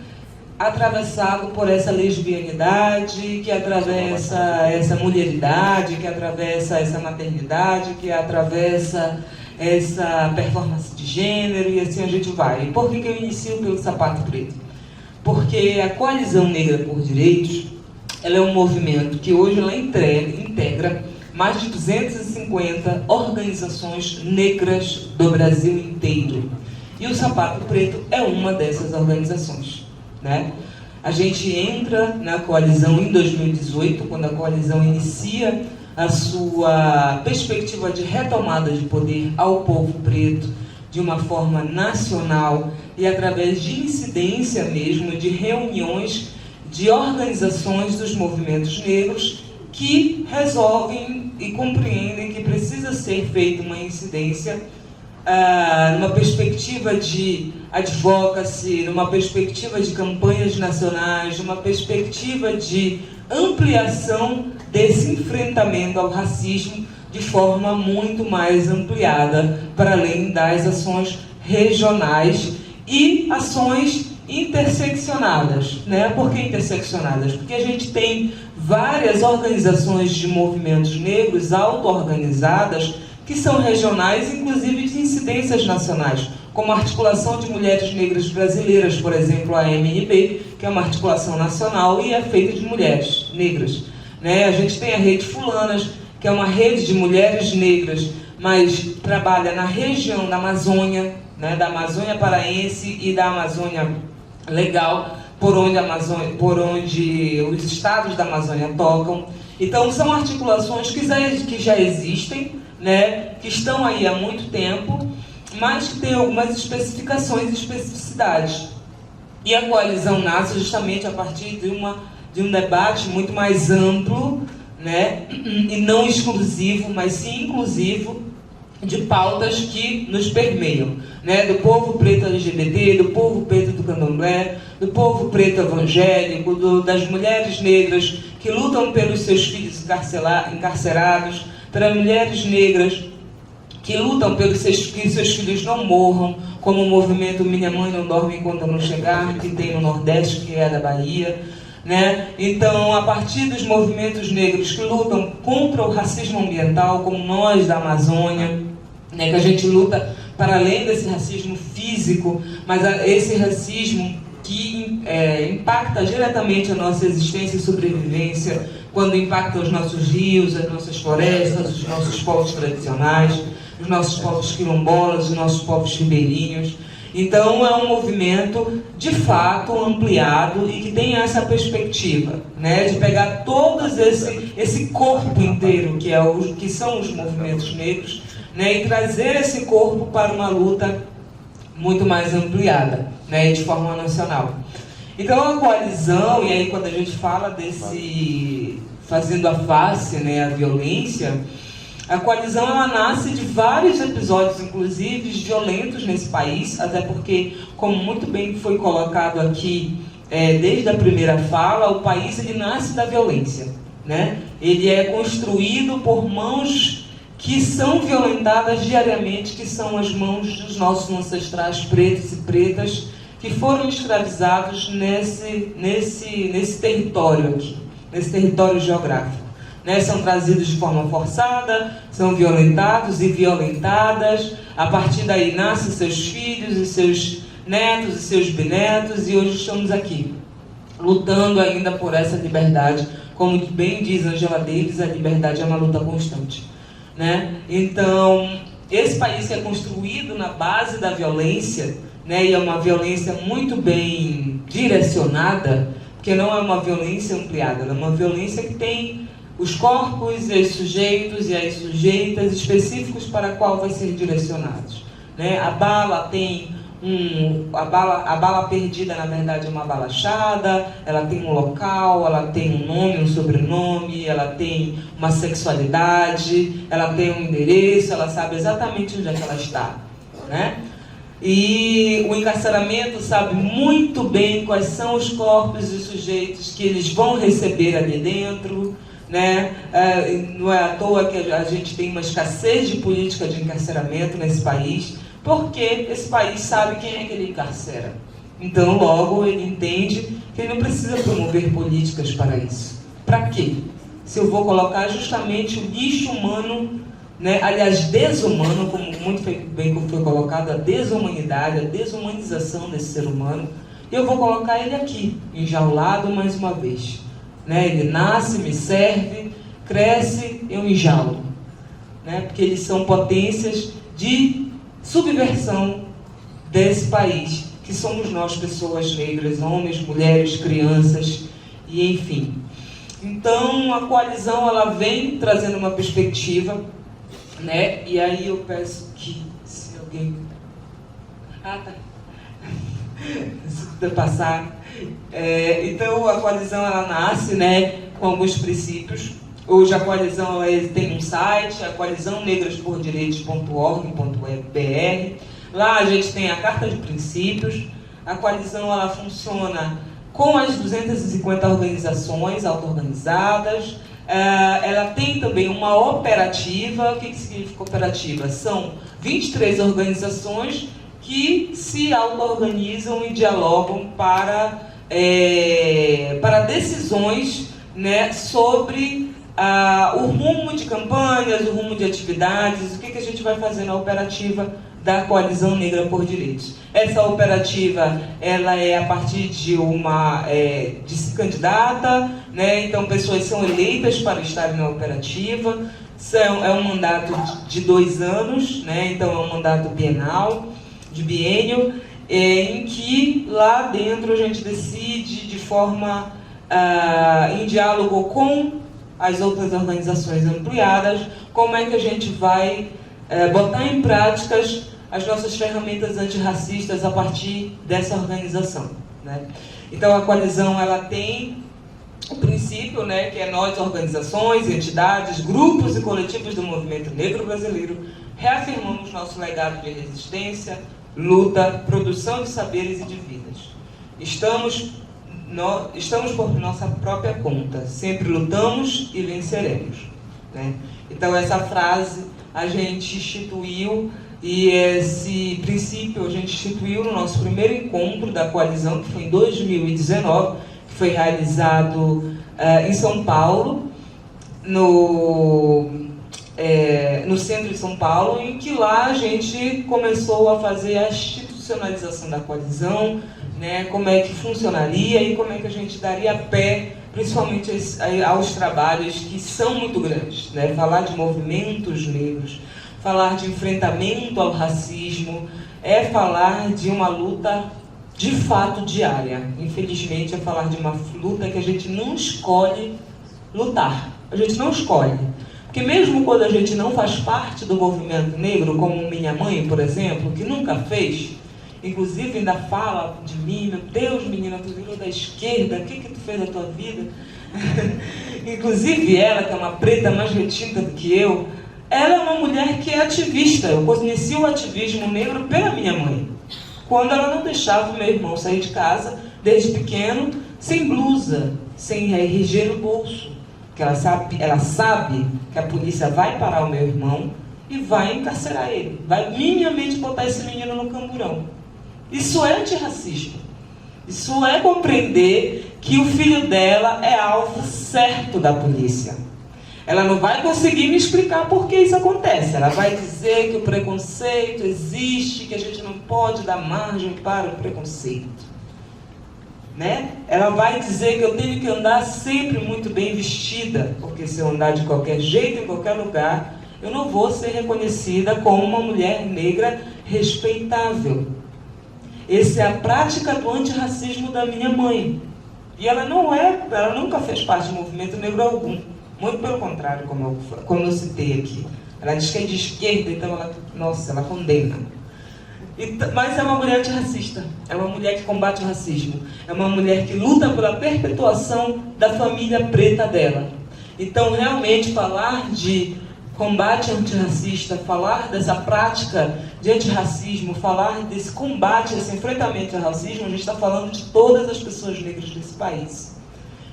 atravessado por essa lesbianidade, que atravessa essa mulheridade, que atravessa essa maternidade, que atravessa essa performance de gênero, e assim a gente vai. E por que eu inicio pelo Sapato Preto? Porque a Coalizão Negra por Direitos, ela é um movimento que hoje ela integra mais de 250 organizações negras do Brasil inteiro. E o Sapato Preto é uma dessas organizações. Né? A gente entra na coalizão em 2018, quando a coalizão inicia a sua perspectiva de retomada de poder ao povo preto de uma forma nacional e através de incidência mesmo, de reuniões de organizações dos movimentos negros que resolvem e compreendem que precisa ser feita uma incidência numa perspectiva de advocacy, numa perspectiva de campanhas nacionais, numa perspectiva de ampliação desse enfrentamento ao racismo de forma muito mais ampliada, para além das ações regionais e ações interseccionadas, né? Por que interseccionadas? Porque a gente tem várias organizações de movimentos negros auto-organizadas que são regionais, inclusive de incidências nacionais, como a Articulação de Mulheres Negras Brasileiras, por exemplo, a MNB, que é uma articulação nacional e é feita de mulheres negras, né? A gente tem a Rede Fulanas, que é uma rede de mulheres negras, mas trabalha na região da Amazônia, né? Da Amazônia Paraense e da Amazônia Legal, por onde os estados da Amazônia tocam. Então, são articulações que já existem, né? Que estão aí há muito tempo, mas que têm algumas especificações e especificidades. E a coalizão nasce justamente a partir de um debate muito mais amplo, né? E não exclusivo, mas sim inclusivo, de pautas que nos permeiam, né? Do povo preto LGBT, do povo preto do candomblé, do povo preto evangélico, das mulheres negras que lutam pelos seus filhos encarcerados, pelas mulheres negras que lutam pelos que seus filhos não morram, como o movimento Minha Mãe Não Dorme Enquanto Eu Não Chegar, que tem no Nordeste, que é da Bahia, né? Então, a partir dos movimentos negros que lutam contra o racismo ambiental, como nós da Amazônia, né? Que a gente luta para além desse racismo físico, mas esse racismo que impacta diretamente a nossa existência e sobrevivência, quando impacta os nossos rios, as nossas florestas, os nossos povos tradicionais, os nossos povos quilombolas, os nossos povos ribeirinhos. Então, é um movimento, de fato, ampliado e que tem essa perspectiva, né, de pegar todo esse corpo inteiro, que são os movimentos negros, né, e trazer esse corpo para uma luta muito mais ampliada, né, de forma nacional. Então, a coalizão, e aí quando a gente fala desse fazendo a face, né, a violência, a coalizão ela nasce de vários episódios, inclusive violentos nesse país, até porque, como muito bem foi colocado aqui desde a primeira fala, o país ele nasce da violência, né? Ele é construído por mãos que são violentadas diariamente, que são as mãos dos nossos ancestrais pretos e pretas, que foram escravizados nesse território aqui, nesse território geográfico. Né, são trazidos de forma forçada, são violentados e violentadas, a partir daí nascem seus filhos e seus netos e seus bisnetos, e hoje estamos aqui, lutando ainda por essa liberdade. Como bem diz Angela Davis, a liberdade é uma luta constante. Né? Então, esse país que é construído na base da violência, né, e é uma violência muito bem direcionada, porque não é uma violência ampliada, é uma violência que tem os corpos e os sujeitos e as sujeitas específicos para qual vai ser direcionados. Né? A bala tem a bala perdida, na verdade, é uma bala achada, ela tem um local, ela tem um nome, um sobrenome, ela tem uma sexualidade, ela tem um endereço, ela sabe exatamente onde é que ela está. Né? E o encarceramento sabe muito bem quais são os corpos e sujeitos que eles vão receber ali dentro. Né? Não é à toa que a gente tem uma escassez de política de encarceramento nesse país, porque esse país sabe quem é que ele encarcera. Então, logo, ele entende que ele não precisa promover políticas para isso. Para quê? Se eu vou colocar justamente o lixo humano, né? Aliás, desumano, como muito bem foi colocado, a desumanidade, a desumanização desse ser humano, eu vou colocar ele aqui, enjaulado mais uma vez. Né? Ele nasce, me serve, cresce, eu enjaulo. Né? Porque eles são potências de subversão desse país, que somos nós, pessoas negras, homens, mulheres, crianças, e enfim. Então, a coalizão ela vem trazendo uma perspectiva, né? E aí eu peço que, se alguém... tá. Se puder passar... então a coalizão ela nasce, né, com alguns princípios. Hoje a coalizão ela tem um site, a coalizãonegraspordireitos.org.br. Lá a gente tem a carta de princípios. A coalizão ela funciona com as 250 organizações auto-organizadas. Ela tem também uma operativa. O que significa operativa? São 23 organizações que se auto-organizam e dialogam para decisões, né, sobre o rumo de campanhas, o rumo de atividades, o que a gente vai fazer na operativa da Coalizão Negra por Direitos. Essa operativa, ela é a partir de de se candidata, né? Então pessoas são eleitas para estarem na operativa. É um mandato de 2 anos, né? Então é um mandato bienal, de biênio, em que lá dentro a gente decide de forma em diálogo com as outras organizações ampliadas, como é que a gente vai botar em práticas as nossas ferramentas antirracistas a partir dessa organização, né? Então a coalizão, ela tem o princípio, né, que é nós, organizações, entidades, grupos e coletivos do movimento negro brasileiro, reafirmamos nosso legado de resistência, luta, produção de saberes e de vidas. Estamos por nossa própria conta, sempre lutamos e venceremos, né? Então essa frase a gente instituiu, e esse princípio a gente instituiu no nosso primeiro encontro da coalizão, que foi em 2019, que foi realizado em São Paulo, no centro de São Paulo, em que lá a gente começou a fazer a institucionalização da coalizão, né, como é que funcionaria e como é que a gente daria pé, principalmente aos trabalhos que são muito grandes, né? Falar de movimentos negros, falar de enfrentamento ao racismo, é falar de uma luta de fato diária. Infelizmente, é falar de uma luta que a gente não escolhe lutar. A gente não escolhe. Porque mesmo quando a gente não faz parte do movimento negro, como minha mãe, por exemplo, que nunca fez, inclusive ainda fala de mim, meu Deus, menina, tu virou da esquerda, o que tu fez da tua vida? Inclusive ela, que é uma preta mais retinta do que eu, ela é uma mulher que é ativista. Eu conheci o ativismo negro pela minha mãe, quando ela não deixava o meu irmão sair de casa, desde pequeno, sem blusa, sem RG no bolso. Que ela sabe que a polícia vai parar o meu irmão e vai encarcerar ele, vai minimamente botar esse menino no camburão. Isso é antirracismo. Isso é compreender que o filho dela é alvo certo da polícia. Ela não vai conseguir me explicar por que isso acontece. Ela vai dizer que o preconceito existe, que a gente não pode dar margem para o preconceito, né? Ela vai dizer que eu tenho que andar sempre muito bem vestida, porque se eu andar de qualquer jeito, em qualquer lugar, eu não vou ser reconhecida como uma mulher negra respeitável. Essa é a prática do antirracismo da minha mãe. E ela nunca fez parte do movimento negro algum. Muito pelo contrário, como eu citei aqui. Ela diz que é de esquerda, então ela condena. Mas é uma mulher antirracista. É uma mulher que combate o racismo. É uma mulher que luta pela perpetuação da família preta dela. Então, realmente, falar de combate antirracista, falar dessa prática de antirracismo, falar desse combate, esse enfrentamento ao racismo, a gente está falando de todas as pessoas negras desse país.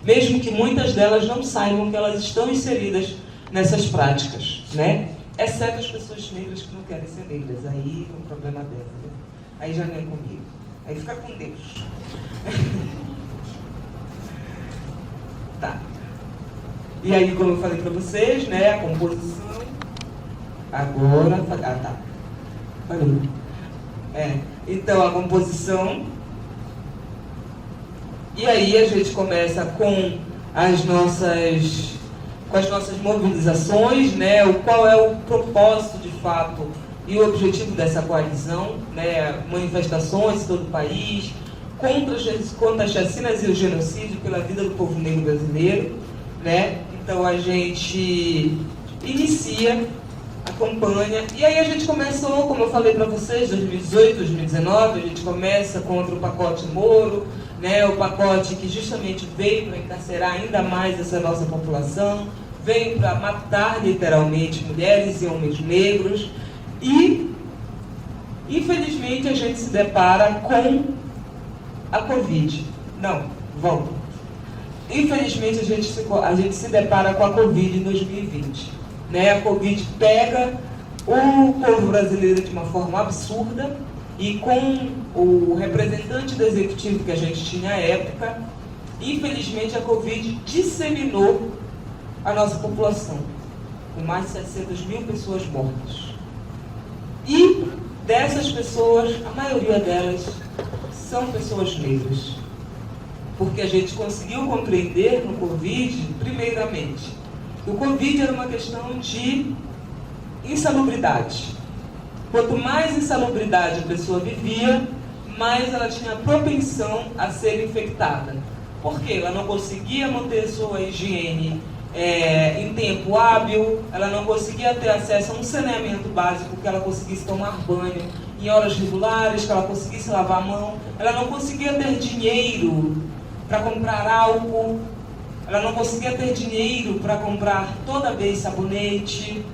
Mesmo que muitas delas não saibam que elas estão inseridas nessas práticas, né? Exceto as pessoas negras que não querem ser negras. Aí é um problema delas, né? Aí já não é comigo. Aí fica com Deus. Tá. E aí, como eu falei para vocês, né, a composição... Agora... Ah, tá. Parou. Então, a composição... E aí a gente começa com as nossas mobilizações, né? Qual é o propósito, de fato, e o objetivo dessa coalizão, né? Manifestações em todo o país, contra as chacinas e o genocídio pela vida do povo negro brasileiro, né? Então a gente inicia a campanha, e aí a gente começou, como eu falei para vocês, 2018, 2019, a gente começa contra o pacote Moro, né, o pacote que justamente veio para encarcerar ainda mais essa nossa população, veio para matar literalmente mulheres e homens negros, e infelizmente a gente se depara com a Covid. Não, volta. Infelizmente a gente se depara com a Covid em 2020. Né? A Covid pega o povo brasileiro de uma forma absurda, e com o representante do executivo que a gente tinha à época, infelizmente a Covid disseminou a nossa população, com mais de 700 mil pessoas mortas. E dessas pessoas, a maioria delas são pessoas negras. Porque a gente conseguiu compreender no Covid, primeiramente, que o Covid era uma questão de insalubridade. Quanto mais insalubridade a pessoa vivia, mais ela tinha propensão a ser infectada. Por quê? Ela não conseguia manter sua higiene em tempo hábil, ela não conseguia ter acesso a um saneamento básico, que ela conseguisse tomar banho em horas regulares, que ela conseguisse lavar a mão, ela não conseguia ter dinheiro para comprar álcool, ela não conseguia ter dinheiro para comprar toda vez sabonete.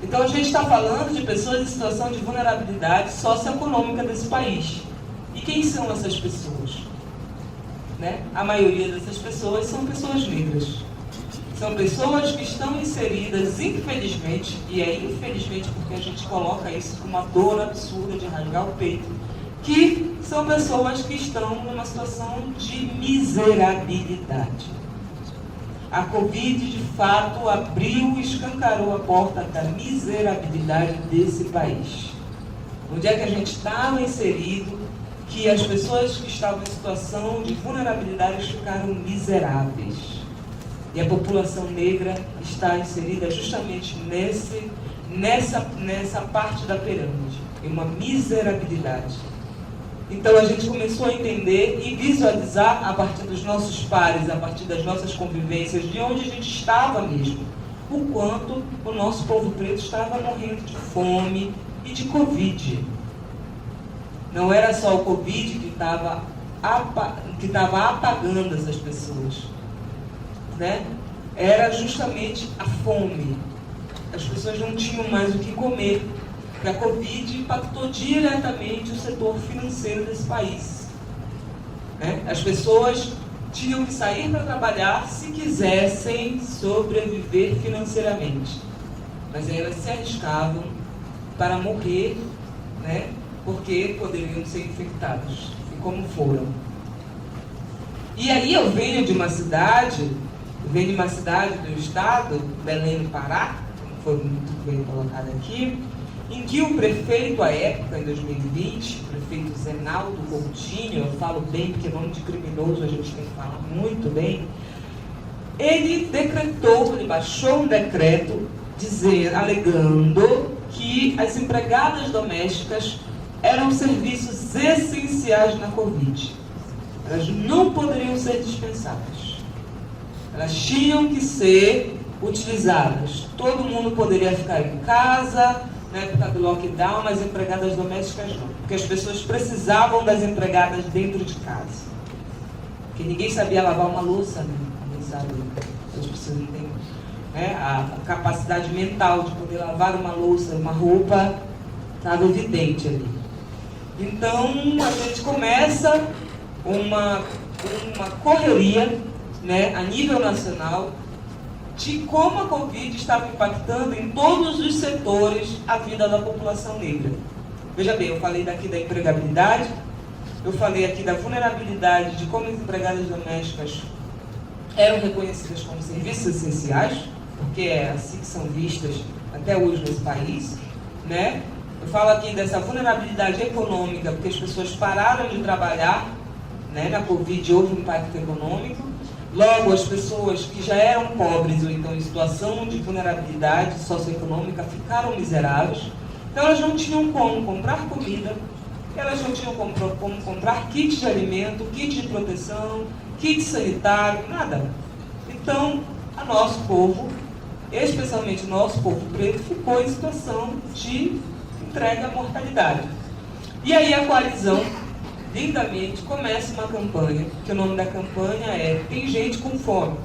Então a gente está falando de pessoas em situação de vulnerabilidade socioeconômica desse país. E quem são essas pessoas? Né? A maioria dessas pessoas são pessoas negras. São pessoas que estão inseridas, infelizmente, e é infelizmente porque a gente coloca isso com uma dor absurda de rasgar o peito, que são pessoas que estão numa situação de miserabilidade. A Covid, de fato, abriu e escancarou a porta da miserabilidade desse país. Onde é que a gente estava inserido, que as pessoas que estavam em situação de vulnerabilidade ficaram miseráveis. E a população negra está inserida justamente nessa parte da pirâmide, em uma miserabilidade. Então a gente começou a entender e visualizar a partir dos nossos pares, a partir das nossas convivências, de onde a gente estava mesmo, o quanto o nosso povo preto estava morrendo de fome e de Covid. Não era só o Covid que estava apagando essas pessoas, né? Era justamente a fome. As pessoas não tinham mais o que comer. A Covid impactou diretamente o setor financeiro desse país. Né? As pessoas tinham que sair para trabalhar se quisessem sobreviver financeiramente. Mas aí elas se arriscavam para morrer, né? Porque poderiam ser infectadas. E como foram. E aí eu venho de uma cidade do estado, Belém do Pará, como foi muito bem colocado aqui, em que o prefeito, à época, em 2020, o prefeito Zenaldo Coutinho, eu falo bem porque nome de criminoso a gente tem que falar muito bem, ele baixou um decreto alegando que as empregadas domésticas eram serviços essenciais na Covid. Elas não poderiam ser dispensadas. Elas tinham que ser utilizadas. Todo mundo poderia ficar em casa, na época do lockdown, mas empregadas domésticas não. Porque as pessoas precisavam das empregadas dentro de casa. Porque ninguém sabia lavar uma louça, né? Ninguém sabe. As pessoas não têm, né, a capacidade mental de poder lavar uma louça, uma roupa, estava evidente ali. Então, a gente começa uma correria, né, a nível nacional, de como a Covid estava impactando em todos os setores a vida da população negra. Veja bem, eu falei daqui da empregabilidade, eu falei aqui da vulnerabilidade, de como as empregadas domésticas eram reconhecidas como serviços essenciais, porque é assim que são vistas até hoje nesse país, né? Eu falo aqui dessa vulnerabilidade econômica, porque as pessoas pararam de trabalhar, né? Na Covid houve um impacto econômico. Logo, as pessoas que já eram pobres ou então em situação de vulnerabilidade socioeconômica ficaram miseráveis. Então, elas não tinham como comprar comida, elas não tinham como comprar kit de alimento, kit de proteção, kit sanitário, nada. Então, o nosso povo, especialmente o nosso povo preto, ficou em situação de entrega à mortalidade. E aí a coalizão lindamente começa uma campanha, que o nome da campanha é Tem Gente com Fome.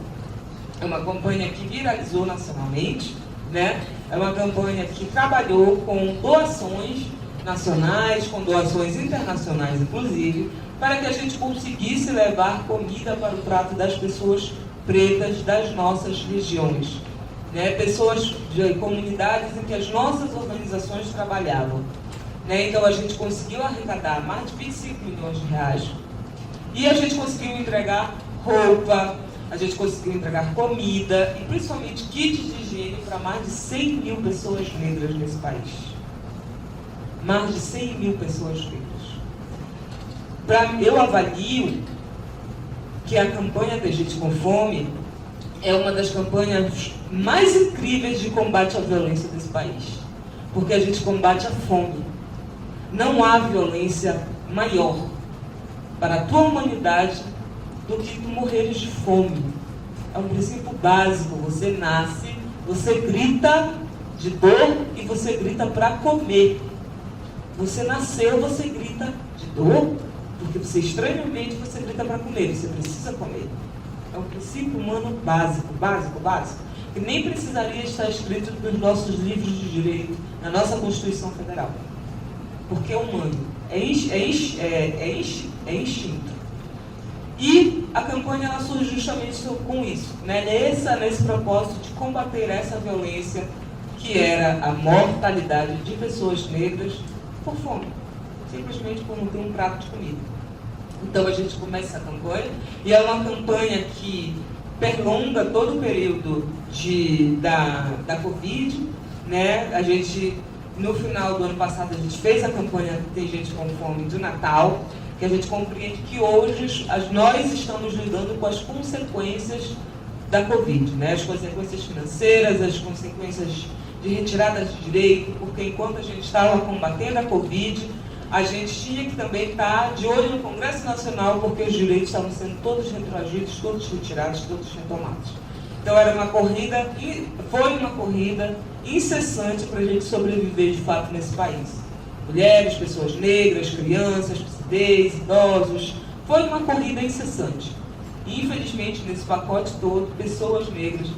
É uma campanha que viralizou nacionalmente, né? É uma campanha que trabalhou com doações nacionais, com doações internacionais, inclusive, para que a gente conseguisse levar comida para o prato das pessoas pretas das nossas regiões, né? Pessoas de comunidades em que as nossas organizações trabalhavam. né? Então a gente conseguiu arrecadar mais de 25 milhões de reais. E a gente conseguiu entregar roupa, a gente conseguiu entregar comida e principalmente kits de higiene para mais de 100 mil pessoas negras nesse país. Mais de 100 mil pessoas negras. Eu avalio que a campanha da Gente com Fome é uma das campanhas mais incríveis de combate à violência desse país. Porque a gente combate a fome. Não há violência maior para a tua humanidade do que tu morreres de fome. É um princípio básico. Você nasce, você grita de dor e você grita para comer. Você nasceu, você grita de dor, porque você estranhamente você grita para comer, você precisa comer. É um princípio humano básico, que nem precisaria estar escrito nos nossos livros de direito, na nossa Constituição Federal. Porque é humano, é instinto. E a campanha ela surge justamente com isso, né? Nesse propósito de combater essa violência que era a mortalidade de pessoas negras por fome, simplesmente por não ter um prato de comida. Então a gente começa essa campanha, e é uma campanha que perlonga todo o período da Covid, né? A gente, no final do ano passado, a gente fez a campanha Tem Gente com Fome do Natal, que a gente compreende que hoje nós estamos lidando com as consequências da Covid, né? As consequências financeiras, as consequências de retirada de direito, porque enquanto a gente estava combatendo a Covid, a gente tinha que também estar de olho no Congresso Nacional, porque os direitos estavam sendo todos retroagidos, todos retirados, todos retomados. Então foi uma corrida incessante para a gente sobreviver de fato nesse país. Mulheres, pessoas negras, crianças, PCDs, idosos, foi uma corrida incessante. E infelizmente nesse pacote todo, pessoas negras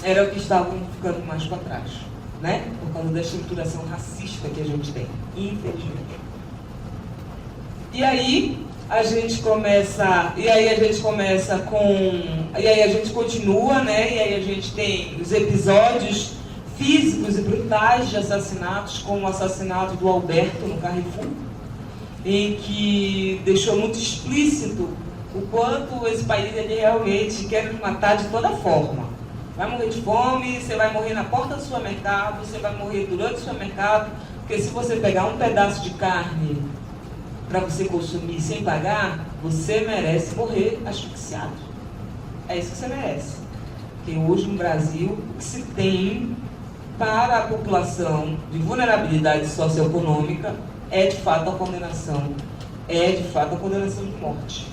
eram que estavam ficando mais para trás, né? Por causa da estruturação racista que a gente tem, infelizmente. E aí a gente continua, né? E aí a gente tem os episódios físicos e brutais de assassinatos, como o assassinato do Alberto no Carrefour, em que deixou muito explícito o quanto esse país ele realmente quer nos matar de toda forma. Vai morrer de fome, você vai morrer na porta do supermercado, você vai morrer durante o supermercado, porque se você pegar um pedaço de carne para você consumir sem pagar, você merece morrer asfixiado. É isso que você merece. Porque hoje no Brasil, o que se tem para a população de vulnerabilidade socioeconômica é de fato a condenação de morte.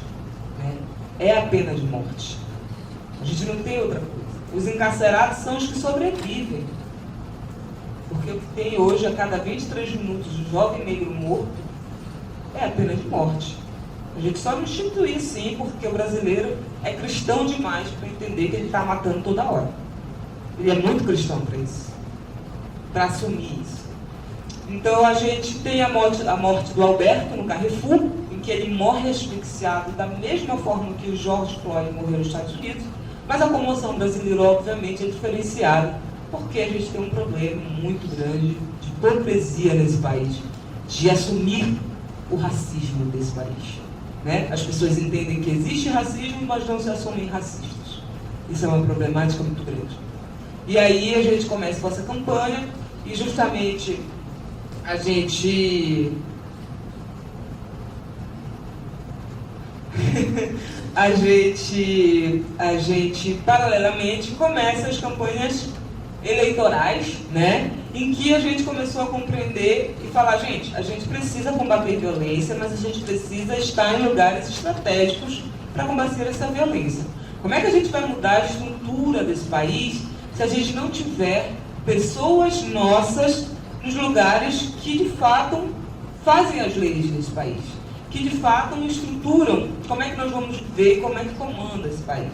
Né? É a pena de morte. A gente não tem outra coisa. Os encarcerados são os que sobrevivem. Porque o que tem hoje, a cada 23 minutos, de jovem negro morto, é a pena de morte. A gente só não institui assim, porque o brasileiro é cristão demais para entender que ele está matando toda hora. Ele é muito cristão para isso, para assumir isso. Então a gente tem a morte do Alberto no Carrefour, em que ele morre asfixiado da mesma forma que o George Floyd morreu nos Estados Unidos, mas a comoção brasileira, obviamente, é diferenciada, porque a gente tem um problema muito grande de hipocrisia nesse país, de assumir o racismo desse país. Né? As pessoas entendem que existe racismo, mas não se assumem racistas. Isso é uma problemática muito grande. E aí a gente começa com essa campanha e justamente a gente paralelamente começa as campanhas eleitorais, né? Em que a gente começou a compreender e falar, gente, a gente precisa combater violência, mas a gente precisa estar em lugares estratégicos para combater essa violência. Como é que a gente vai mudar a estrutura desse país se a gente não tiver pessoas nossas nos lugares que de fato fazem as leis desse país, que de fato estruturam como é que nós vamos viver, como é que comanda esse país,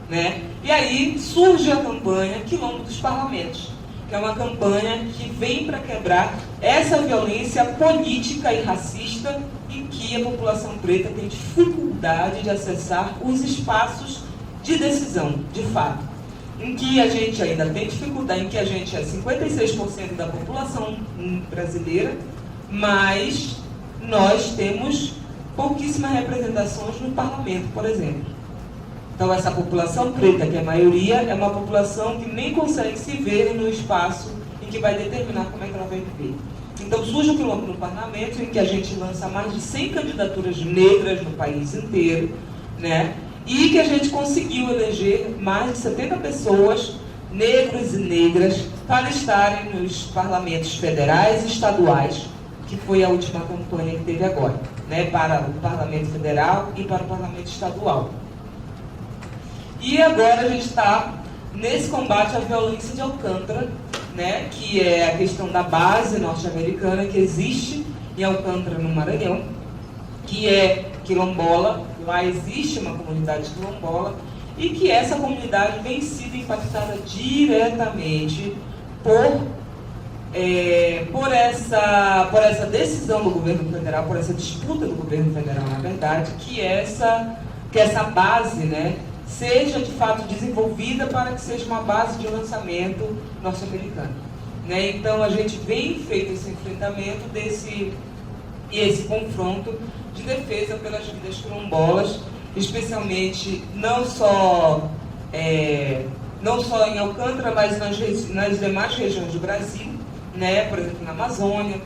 né? E aí surge a campanha Quilombo dos Parlamentos, que é uma campanha que vem para quebrar essa violência política e racista em que a população preta tem dificuldade de acessar os espaços de decisão, de fato. Em que a gente ainda tem dificuldade, em que a gente é 56% da população brasileira, mas nós temos pouquíssimas representações no parlamento, por exemplo. Então, essa população preta, que é a maioria, é uma população que nem consegue se ver no espaço em que vai determinar como é que ela vai viver. Então, surge o Quilombo no parlamento, em que a gente lança mais de 100 candidaturas negras no país inteiro, né? E que a gente conseguiu eleger mais de 70 pessoas, negros e negras, para estarem nos parlamentos federais e estaduais, que foi a última campanha que teve agora, né? Para o parlamento federal e para o parlamento estadual. E agora a gente está nesse combate à violência de Alcântara, né, que é a questão da base norte-americana que existe em Alcântara, no Maranhão, que é quilombola. Lá existe uma comunidade quilombola e que essa comunidade vem sido impactada diretamente por essa decisão do governo federal, por essa disputa do governo federal, na verdade, que essa base, né, seja de fato desenvolvida para que seja uma base de lançamento norte-americano, né? Então a gente vem feito esse enfrentamento esse confronto de defesa pelas vidas quilombolas, especialmente não só em Alcântara, mas nas demais regiões do Brasil, né? Por exemplo, na Amazônia,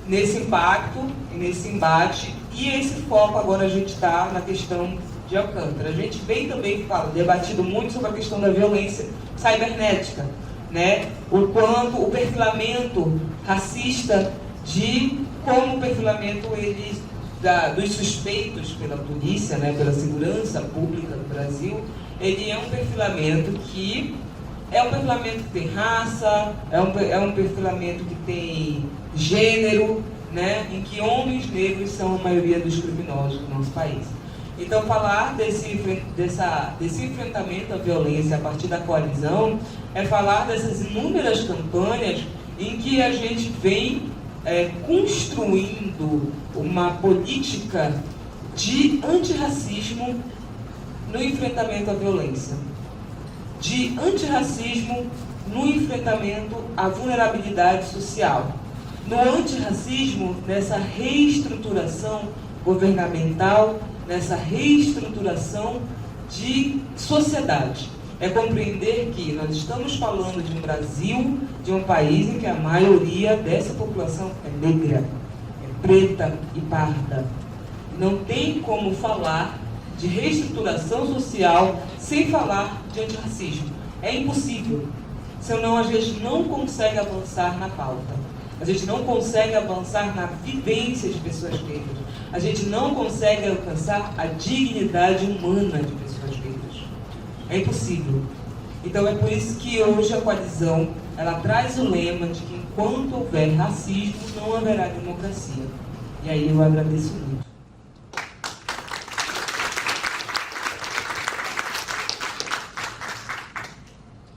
nesse impacto, nesse embate, e esse foco agora a gente está na questão de Alcântara. A gente vem também debatido muito sobre a questão da violência cibernética, né? O quanto o perfilamento racista, como o perfilamento dos suspeitos pela polícia, né, pela segurança pública do Brasil, ele é um perfilamento que tem raça, é um perfilamento que tem gênero, né, em que homens negros são a maioria dos criminosos do nosso país. Então, falar desse enfrentamento à violência a partir da coalizão é falar dessas inúmeras campanhas em que a gente vem construindo uma política de antirracismo no enfrentamento à violência, de antirracismo no enfrentamento à vulnerabilidade social, no antirracismo nessa reestruturação governamental, nessa reestruturação de sociedade. É compreender que nós estamos falando de um Brasil, de um país em que a maioria dessa população é negra, é preta e parda. Não tem como falar de reestruturação social sem falar de antirracismo. É impossível. Senão a gente não consegue avançar na pauta. A gente não consegue avançar na vivência de pessoas negras. A gente não consegue alcançar a dignidade humana de pessoas negras. É impossível. Então é por isso que hoje a coalizão, ela traz o lema de que enquanto houver racismo, não haverá democracia. E aí eu agradeço muito.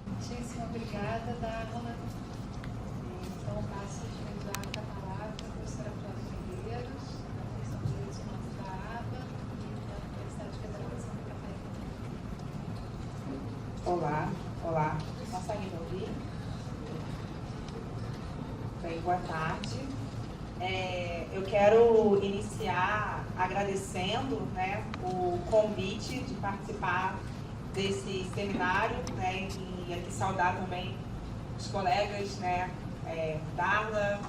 Muitíssimo obrigada, Darla. Então, passo de já a palavra para a professora Cláudia Medeiros, da Comissão de Direitos Humanos da ABA e da Universidade Federal de Santa Catarina. Olá. Conseguem me ouvir? Bem, boa tarde. Eu quero iniciar agradecendo, né, o convite de participar desse seminário, né, e aqui saudar também os colegas, né, Darla,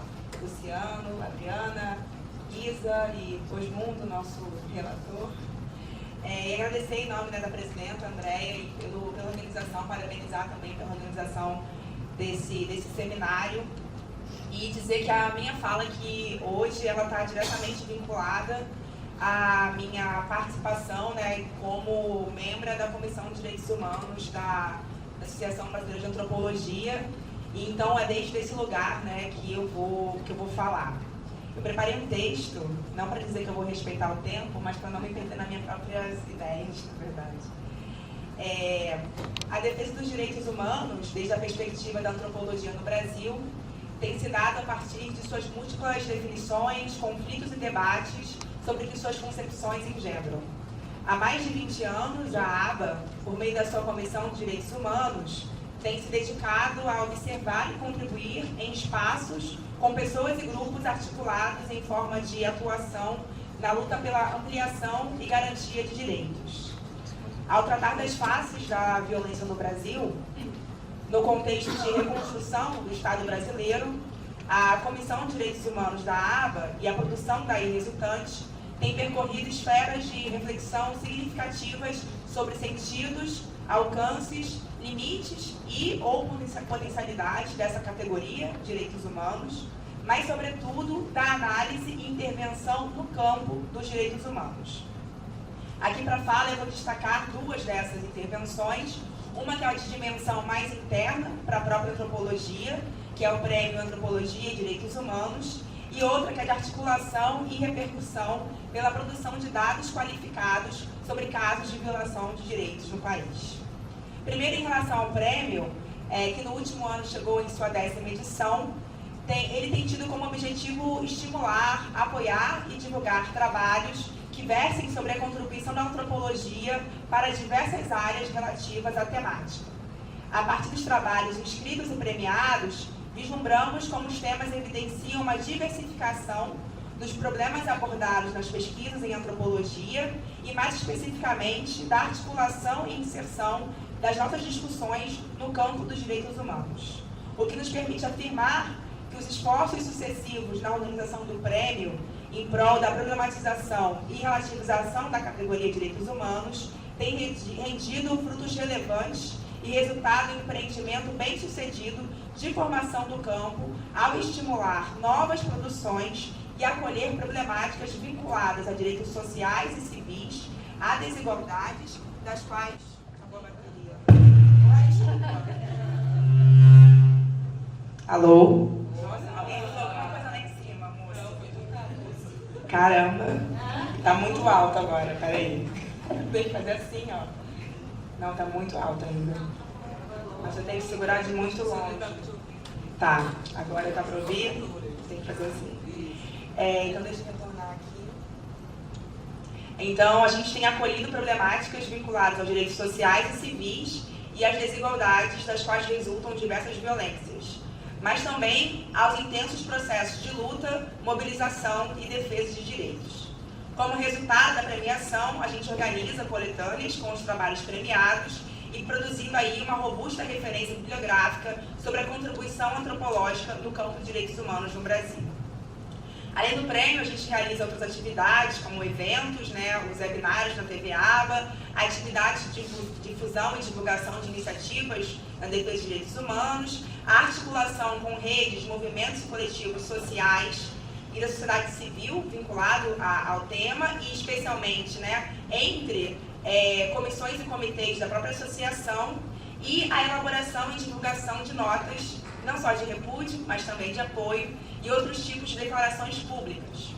Luciano, Adriana, Isa e Osmundo, nosso relator. E agradecer em nome, né, da presidenta Andréia e pela organização, parabenizar também pela organização desse seminário e dizer que a minha fala aqui hoje ela está diretamente vinculada à minha participação, né, como membro da Comissão de Direitos Humanos da Associação Brasileira de Antropologia. E então é desde esse lugar, né, que eu vou falar. Eu preparei um texto, não para dizer que eu vou respeitar o tempo, mas para não me perder nas minhas próprias ideias, na verdade. A defesa dos direitos humanos, desde a perspectiva da antropologia no Brasil, tem se dado a partir de suas múltiplas definições, conflitos e debates sobre o que suas concepções engendram. Há mais de 20 anos, a ABA, por meio da sua Comissão de Direitos Humanos, tem se dedicado a observar e contribuir em espaços com pessoas e grupos articulados em forma de atuação na luta pela ampliação e garantia de direitos. Ao tratar das faces da violência no Brasil, no contexto de reconstrução do Estado brasileiro, a Comissão de Direitos Humanos da ABA e a produção daí resultante têm percorrido esferas de reflexão significativas sobre sentidos, alcances, limites e ou potencialidades dessa categoria, direitos humanos, mas, sobretudo, da análise e intervenção no campo dos direitos humanos. Aqui para a fala eu vou destacar duas dessas intervenções, uma que é de dimensão mais interna para a própria antropologia, que é o Prêmio Antropologia e Direitos Humanos, e outra que é de articulação e repercussão pela produção de dados qualificados sobre casos de violação de direitos no país. Primeiro, em relação ao prêmio, que no último ano chegou em sua 10ª edição, ele tem tido como objetivo estimular, apoiar e divulgar trabalhos que versem sobre a contribuição da antropologia para diversas áreas relativas à temática. A partir dos trabalhos inscritos e premiados, vislumbramos como os temas evidenciam uma diversificação dos problemas abordados nas pesquisas em antropologia e, mais especificamente, da articulação e inserção das nossas discussões no campo dos direitos humanos, o que nos permite afirmar que os esforços sucessivos na organização do prêmio em prol da problematização e relativização da categoria de direitos humanos têm rendido frutos relevantes e resultado em um empreendimento bem-sucedido de formação do campo ao estimular novas produções e acolher problemáticas vinculadas a direitos sociais e civis, a desigualdades, das quais... Acabou a bateria. Alô? Alguém falou alguma coisa lá em cima, moça? Caramba, tá muito alto agora, peraí. Tem que fazer assim, ó. Não, tá muito alto ainda. Mas eu tenho que segurar de muito longe. Tá, agora tá pra ouvir? Tem que fazer assim. Então deixa eu retornar aqui. Então, a gente tem acolhido problemáticas vinculadas aos direitos sociais e civis e às desigualdades das quais resultam diversas violências, mas também aos intensos processos de luta, mobilização e defesa de direitos. Como resultado da premiação, a gente organiza coletâneas com os trabalhos premiados e produzindo aí uma robusta referência bibliográfica sobre a contribuição antropológica no campo de direitos humanos no Brasil. Além do prêmio, a gente realiza outras atividades, como eventos, os webinários na TV ABA, atividades de difusão e divulgação de iniciativas na defesa de direitos humanos, a articulação com redes, movimentos e coletivos sociais e da sociedade civil vinculado ao tema, e especialmente entre comissões e comitês da própria associação, e a elaboração e divulgação de notas, não só de repúdio, mas também de apoio e outros tipos de declarações públicas.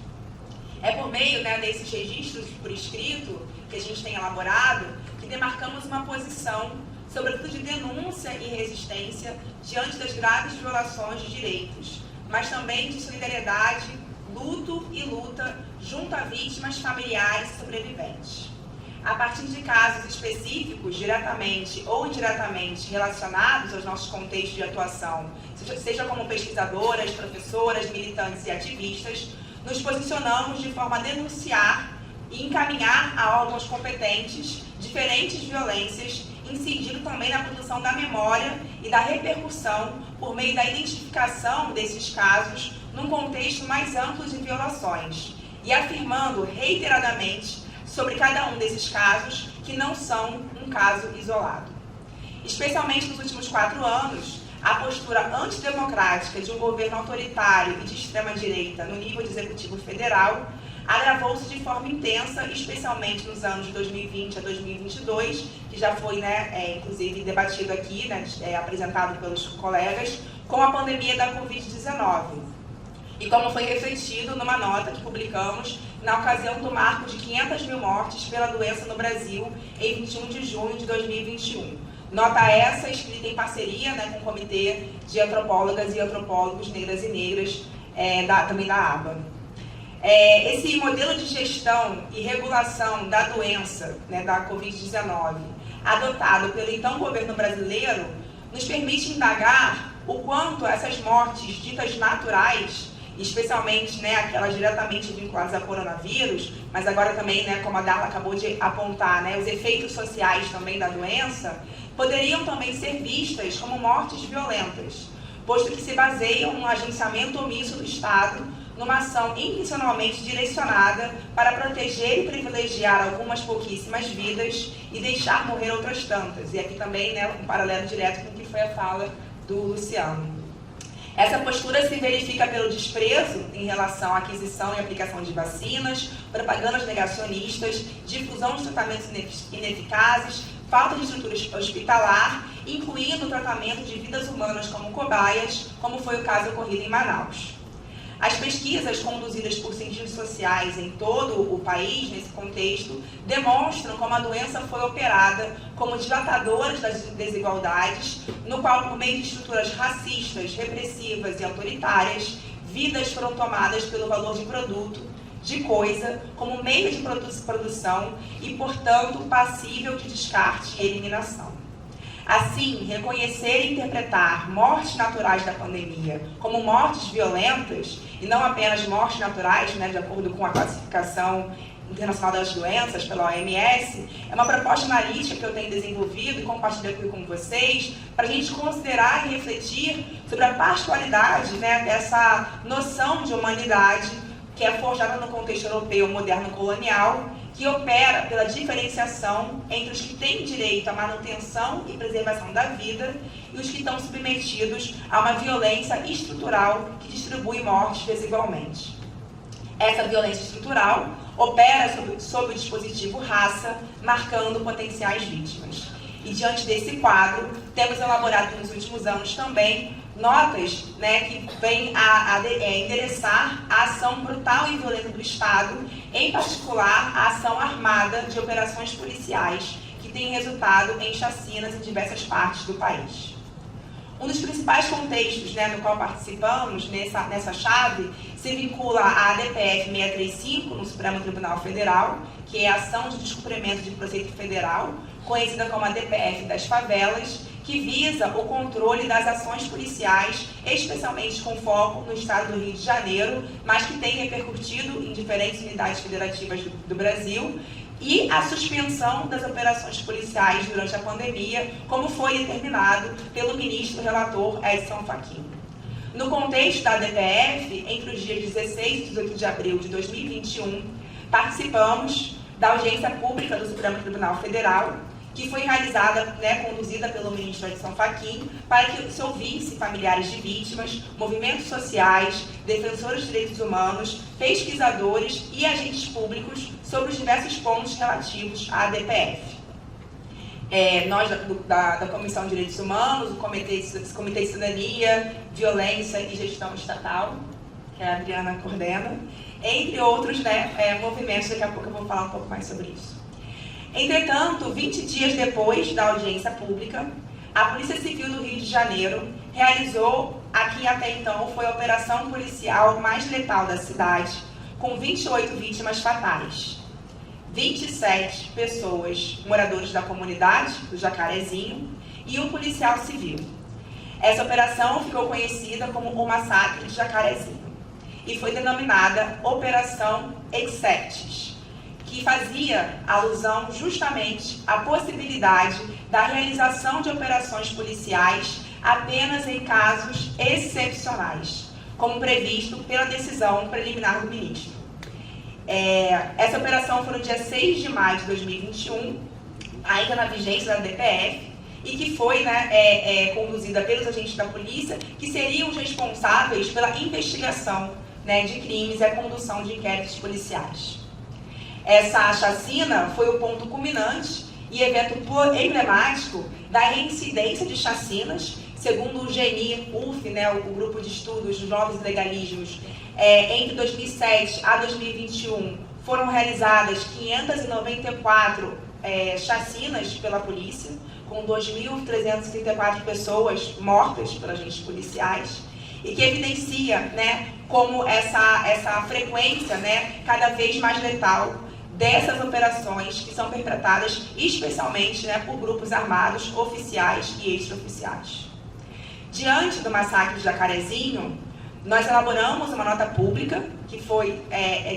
É por meio desses registros por escrito que a gente tem elaborado que demarcamos uma posição, sobretudo de denúncia e resistência diante das graves violações de direitos, mas também de solidariedade, luto e luta junto a vítimas, familiares e sobreviventes. A partir de casos específicos, diretamente ou indiretamente relacionados aos nossos contextos de atuação, seja como pesquisadoras, professoras, militantes e ativistas, nos posicionamos de forma a denunciar e encaminhar a órgãos competentes diferentes violências, incidindo também na produção da memória e da repercussão por meio da identificação desses casos num contexto mais amplo de violações e afirmando reiteradamente sobre cada um desses casos que não são um caso isolado. Especialmente nos últimos 4 anos, a postura antidemocrática de um governo autoritário e de extrema-direita no nível de executivo federal agravou-se de forma intensa, especialmente nos anos de 2020 a 2022, que já foi, inclusive, debatido aqui, apresentado pelos colegas, com a pandemia da Covid-19. E como foi refletido numa nota que publicamos na ocasião do marco de 500 mil mortes pela doença no Brasil, em 21 de junho de 2021. Nota essa escrita em parceria com o Comitê de Antropólogas e Antropólogos Negras e Negras, também da ABA. Esse modelo de gestão e regulação da doença, da Covid-19, adotado pelo então governo brasileiro, nos permite indagar o quanto essas mortes ditas naturais, especialmente, né, aquelas diretamente vinculadas ao coronavírus, mas agora também, né, como a Darla acabou de apontar, né, os efeitos sociais também da doença, poderiam também ser vistas como mortes violentas, posto que se baseiam no agenciamento omisso do Estado, numa ação intencionalmente direcionada para proteger e privilegiar algumas pouquíssimas vidas e deixar morrer outras tantas. E aqui também, né, um paralelo direto com o que foi a fala do Luciano. Essa postura se verifica pelo desprezo em relação à aquisição e aplicação de vacinas, propagandas negacionistas, difusão de tratamentos ineficazes, falta de estrutura hospitalar, incluindo o tratamento de vidas humanas como cobaias, como foi o caso ocorrido em Manaus. As pesquisas conduzidas por cientistas sociais em todo o país, nesse contexto, demonstram como a doença foi operada como dilatadora das desigualdades, no qual, por meio de estruturas racistas, repressivas e autoritárias, vidas foram tomadas pelo valor de produto, de coisa, como meio de produção e, portanto, passível de descarte e eliminação. Assim, reconhecer e interpretar mortes naturais da pandemia como mortes violentas, e não apenas mortes naturais, né, de acordo com a classificação internacional das doenças, pela OMS, é uma proposta analítica que eu tenho desenvolvido e compartilho aqui com vocês, para a gente considerar e refletir sobre a particularidade, né, dessa noção de humanidade que é forjada no contexto europeu moderno colonial, que opera pela diferenciação entre os que têm direito à manutenção e preservação da vida e os que estão submetidos a uma violência estrutural que distribui mortes desigualmente. Essa violência estrutural opera sob o dispositivo raça, marcando potenciais vítimas. E diante desse quadro, temos elaborado nos últimos anos também notas, né, que vêm a endereçar a ação brutal e violenta do Estado, em particular a ação armada de operações policiais, que tem resultado em chacinas em diversas partes do país. Um dos principais contextos, né, no qual participamos nessa chave se vincula à ADPF 635 no Supremo Tribunal Federal, que é a Ação de Descumprimento de Preceito Federal, conhecida como a DPF das favelas, que visa o controle das ações policiais, especialmente com foco no estado do Rio de Janeiro, mas que tem repercutido em diferentes unidades federativas do Brasil, e a suspensão das operações policiais durante a pandemia, como foi determinado pelo ministro relator Edson Fachin. No contexto da DPF, entre os dias 16 e 18 de abril de 2021, participamos da audiência pública do Supremo Tribunal Federal, que foi realizada, né, conduzida pelo ministro Edson Fachin, para que se ouvisse familiares de vítimas, movimentos sociais, defensores de direitos humanos, pesquisadores e agentes públicos sobre os diversos pontos relativos à DPF. Nós, da Comissão de Direitos Humanos, o Comitê de Cidadania, Violência e Gestão Estatal, que a Adriana coordena, entre outros, né, movimentos, daqui a pouco eu vou falar um pouco mais sobre isso. Entretanto, 20 dias depois da audiência pública, a Polícia Civil do Rio de Janeiro realizou a que até então foi a operação policial mais letal da cidade, com 28 vítimas fatais. 27 pessoas, moradores da comunidade do Jacarezinho, e um policial civil. Essa operação ficou conhecida como o Massacre de Jacarezinho e foi denominada Operação Exceptis, que fazia alusão justamente à possibilidade da realização de operações policiais apenas em casos excepcionais, como previsto pela decisão preliminar do ministro. Essa operação foi no dia 6 de maio de 2021, ainda na vigência da DPF, e que foi, né, conduzida pelos agentes da polícia, que seriam os responsáveis pela investigação, né, de crimes e a condução de inquéritos policiais. Essa chacina foi o ponto culminante e evento emblemático da reincidência de chacinas, segundo o GNI-UF, né, o Grupo de Estudos dos Novos Legalismos. Entre 2007 a 2021 foram realizadas 594 chacinas pela polícia, com 2.334 pessoas mortas por agentes policiais, e que evidencia, né, como essa frequência, né, cada vez mais letal dessas operações que são perpetradas especialmente, né, por grupos armados oficiais e extraoficiais. Diante do massacre de Jacarezinho, nós elaboramos uma nota pública que foi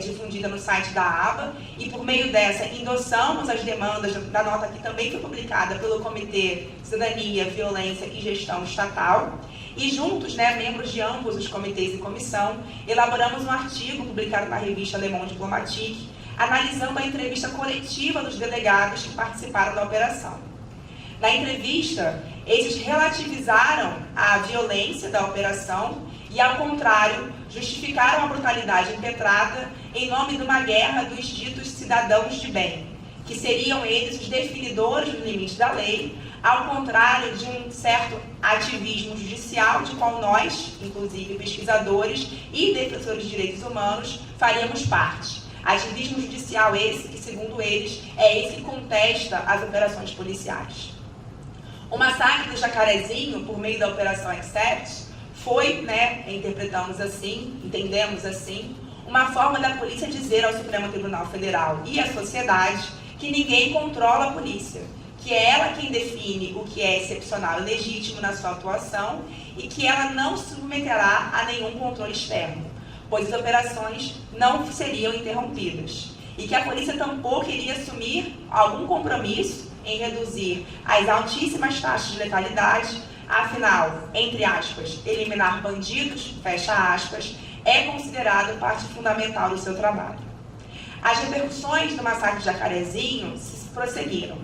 difundida no site da ABA e, por meio dessa, endossamos as demandas da nota que também foi publicada pelo Comitê Cidadania, Violência e Gestão Estatal. E juntos, né, membros de ambos os comitês e comissão, elaboramos um artigo publicado na revista Le Monde Diplomatique, analisando a entrevista coletiva dos delegados que participaram da operação. Na entrevista, eles relativizaram a violência da operação e, ao contrário, justificaram a brutalidade impetrada em nome de uma guerra dos ditos cidadãos de bem, que seriam eles os definidores dos limites da lei, ao contrário de um certo ativismo judicial, de qual nós, inclusive pesquisadores e defensores de direitos humanos, faríamos parte. Ativismo judicial esse que, segundo eles, é esse que contesta as operações policiais. O massacre do Jacarezinho, por meio da Operação Accept, foi, né, interpretamos assim, entendemos assim, uma forma da polícia dizer ao Supremo Tribunal Federal e à sociedade que ninguém controla a polícia, que é ela quem define o que é excepcional e legítimo na sua atuação e que ela não se submeterá a nenhum controle externo, pois as operações não seriam interrompidas, e que a polícia tampouco iria assumir algum compromisso em reduzir as altíssimas taxas de letalidade. Afinal, entre aspas, eliminar bandidos, fecha aspas, é considerado parte fundamental do seu trabalho. As repercussões do massacre de Jacarezinho se prosseguiram.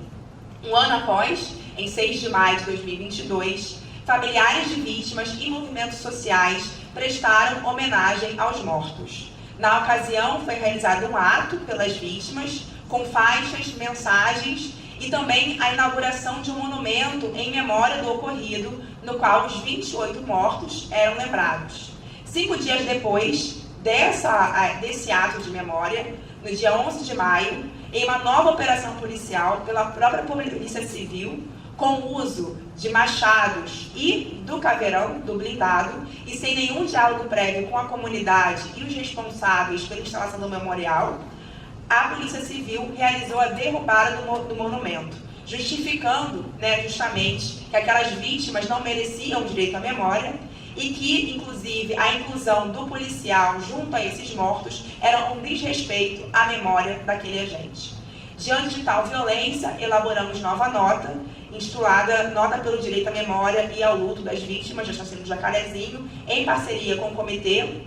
Um ano após, em 6 de maio de 2022, familiares de vítimas e movimentos sociais prestaram homenagem aos mortos. Na ocasião, foi realizado um ato pelas vítimas, com faixas, mensagens e também a inauguração de um monumento em memória do ocorrido, no qual os 28 mortos eram lembrados. 5 dias depois desse ato de memória, no dia 11 de maio, em uma nova operação policial pela própria Polícia Civil, com o uso de machados e do caveirão, do blindado, e sem nenhum diálogo prévio com a comunidade e os responsáveis pela instalação do memorial, a Polícia Civil realizou a derrubada do monumento, justificando, né, justamente que aquelas vítimas não mereciam direito à memória e que, inclusive, a inclusão do policial junto a esses mortos era um desrespeito à memória daquele agente. Diante de tal violência, elaboramos nova nota, intitulada Nota pelo Direito à Memória e ao Luto das Vítimas de Assassinato de Jacarezinho, em parceria com o Comitê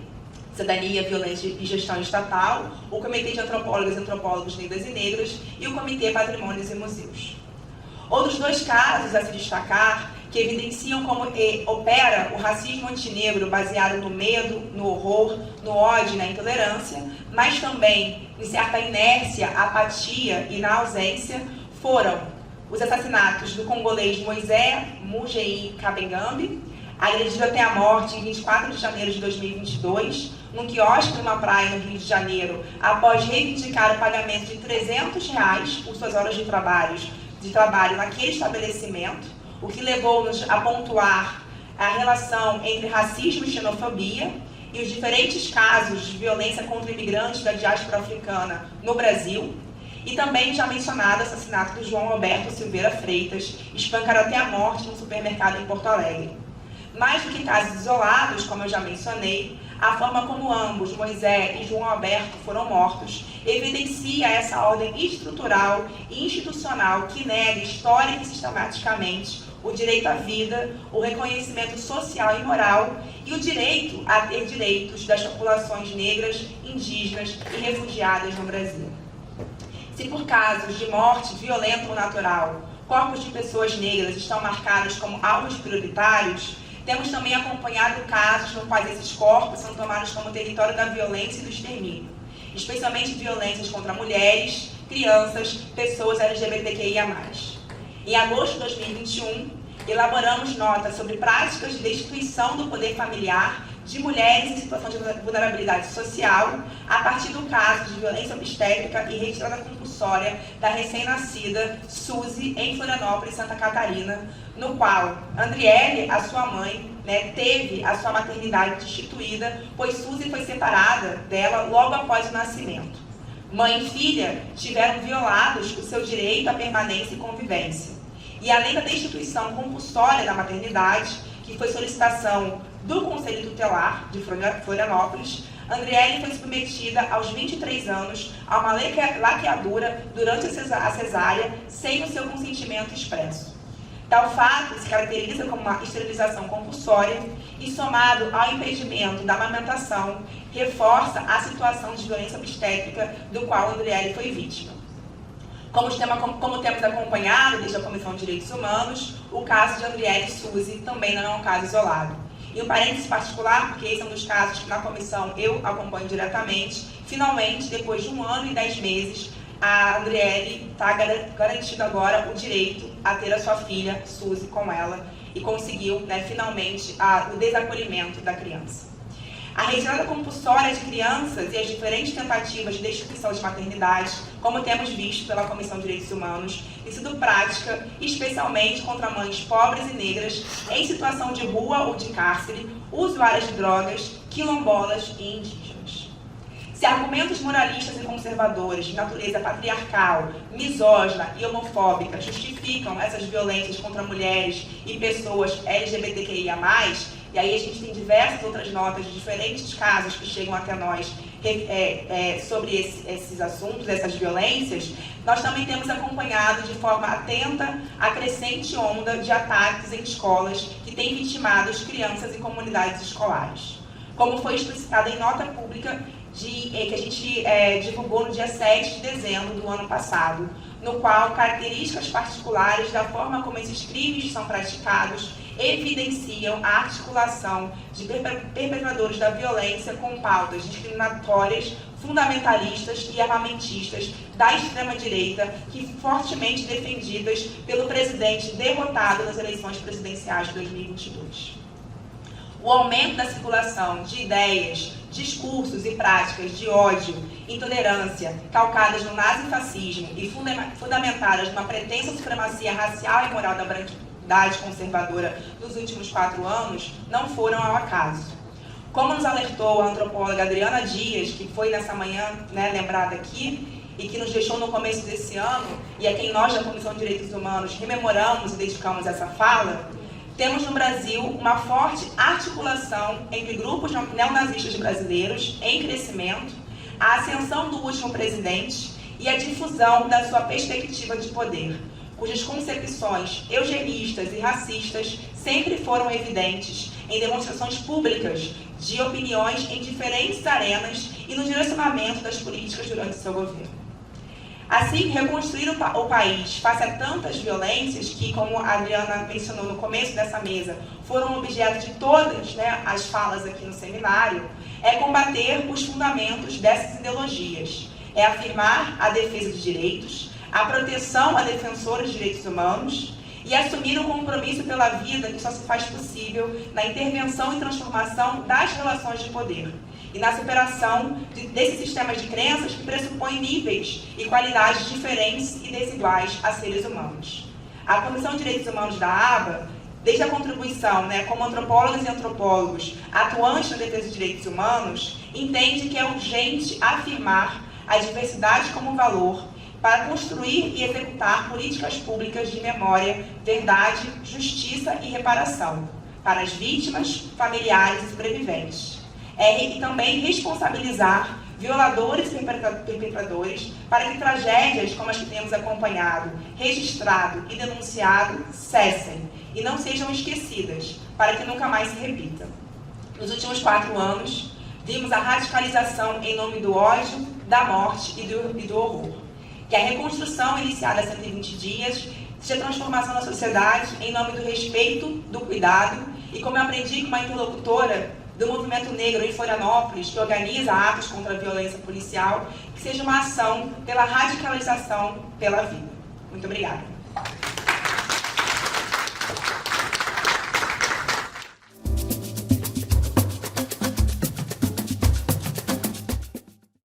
Cidadania, Violência e Gestão Estatal, o Comitê de Antropólogas e Antropólogos Negras e Negros e o Comitê Patrimônios e Museus. Outros 2 casos a se destacar, que evidenciam como opera o racismo antinegro baseado no medo, no horror, no ódio e na intolerância, mas também em certa inércia, apatia e na ausência, foram os assassinatos do congolês Moisés Mugei Kabengambi, agredido até a morte em 24 de janeiro de 2022, num quiosque de uma praia no Rio de Janeiro, após reivindicar o pagamento de R$300 por suas horas de trabalho naquele estabelecimento, o que levou-nos a pontuar a relação entre racismo e xenofobia e os diferentes casos de violência contra imigrantes da diáspora africana no Brasil, e também já mencionado o assassinato do João Alberto Silveira Freitas, espancado até a morte num supermercado em Porto Alegre. Mais do que casos isolados, como eu já mencionei, a forma como ambos, Moisés e João Alberto, foram mortos, evidencia essa ordem estrutural e institucional que nega histórica e sistematicamente o direito à vida, o reconhecimento social e moral e o direito a ter direitos das populações negras, indígenas e refugiadas no Brasil. Se por casos de morte violenta ou natural, corpos de pessoas negras estão marcados como alvos prioritários, temos também acompanhado casos no quais esses corpos são tomados como território da violência e do extermínio, especialmente violências contra mulheres, crianças, pessoas LGBTQIA+. Em agosto de 2021, elaboramos nota sobre práticas de destituição do poder familiar de mulheres em situação de vulnerabilidade social, a partir do caso de violência obstétrica e retirada compulsória da recém-nascida Suzy, em Florianópolis, Santa Catarina, no qual Andriele, a sua mãe, teve a sua maternidade destituída, pois Suzy foi separada dela logo após o nascimento. Mãe e filha tiveram violados o seu direito à permanência e convivência. E além da destituição compulsória da maternidade, que foi solicitação do Conselho Tutelar de Florianópolis, Andriele foi submetida aos 23 anos a uma laqueadura durante a cesárea sem o seu consentimento expresso. Tal fato se caracteriza como uma esterilização compulsória e, somado ao impedimento da amamentação, reforça a situação de violência obstétrica do qual Andriele foi vítima. Como temos acompanhado desde a Comissão de Direitos Humanos, o caso de Andriele Suzy também não é um caso isolado. E um parênteses particular, porque esse é um dos casos que na comissão eu acompanho diretamente, finalmente, depois de 1 ano e 10 meses, a Andriele está garantindo agora o direito a ter a sua filha, Suzy, com ela, e conseguiu, finalmente, o desacolhimento da criança. A retirada compulsória de crianças e as diferentes tentativas de destituição de maternidade, como temos visto pela Comissão de Direitos Humanos, tem sido prática, especialmente contra mães pobres e negras, em situação de rua ou de cárcere, usuárias de drogas, quilombolas e indígenas. Se argumentos moralistas e conservadores de natureza patriarcal, misógina e homofóbica justificam essas violências contra mulheres e pessoas LGBTQIA+, e aí a gente tem diversas outras notas de diferentes casos que chegam até nós sobre esses assuntos, essas violências, nós também temos acompanhado de forma atenta a crescente onda de ataques em escolas que têm vitimado as crianças e comunidades escolares. Como foi explicitado em nota pública que a gente divulgou no dia 7 de dezembro do ano passado, no qual características particulares da forma como esses crimes são praticados evidenciam a articulação de perpetradores da violência com pautas discriminatórias, fundamentalistas e armamentistas da extrema-direita, que fortemente defendidas pelo presidente derrotado nas eleições presidenciais de 2022. O aumento da circulação de ideias, discursos e práticas de ódio, intolerância, calcadas no nazifascismo e fundamentadas numa pretensa supremacia racial e moral da branquidade conservadora nos últimos 4 anos, não foram ao acaso. Como nos alertou a antropóloga Adriana Dias, que foi nessa manhã lembrada aqui, e que nos deixou no começo desse ano, e a quem nós da Comissão de Direitos Humanos rememoramos e dedicamos essa fala, temos no Brasil uma forte articulação entre grupos neonazistas brasileiros em crescimento, a ascensão do último presidente e a difusão da sua perspectiva de poder, cujas concepções eugenistas e racistas sempre foram evidentes em demonstrações públicas de opiniões em diferentes arenas e no direcionamento das políticas durante seu governo. Assim, reconstruir o país face a tantas violências que, como a Adriana mencionou no começo dessa mesa, foram objeto de todas as falas aqui no seminário, é combater os fundamentos dessas ideologias, é afirmar a defesa de direitos, a proteção a defensores de direitos humanos e assumir o compromisso pela vida que só se faz possível na intervenção e transformação das relações de poder e na superação desses sistemas de crenças que pressupõem níveis e qualidades diferentes e desiguais a seres humanos. A Comissão de Direitos Humanos da ABA, desde a contribuição como antropólogas e antropólogos atuantes na defesa de direitos humanos, entende que é urgente afirmar a diversidade como valor para construir e executar políticas públicas de memória, verdade, justiça e reparação para as vítimas, familiares e sobreviventes. E também responsabilizar violadores e perpetradores para que tragédias como as que temos acompanhado, registrado e denunciado cessem e não sejam esquecidas, para que nunca mais se repita. Nos últimos 4 anos, vimos a radicalização em nome do ódio, da morte e do horror. Que a reconstrução iniciada há 120 dias seja transformação da sociedade em nome do respeito, do cuidado e, como eu aprendi com uma interlocutora do movimento negro em Florianópolis, que organiza atos contra a violência policial, que seja uma ação pela radicalização pela vida. Muito obrigada.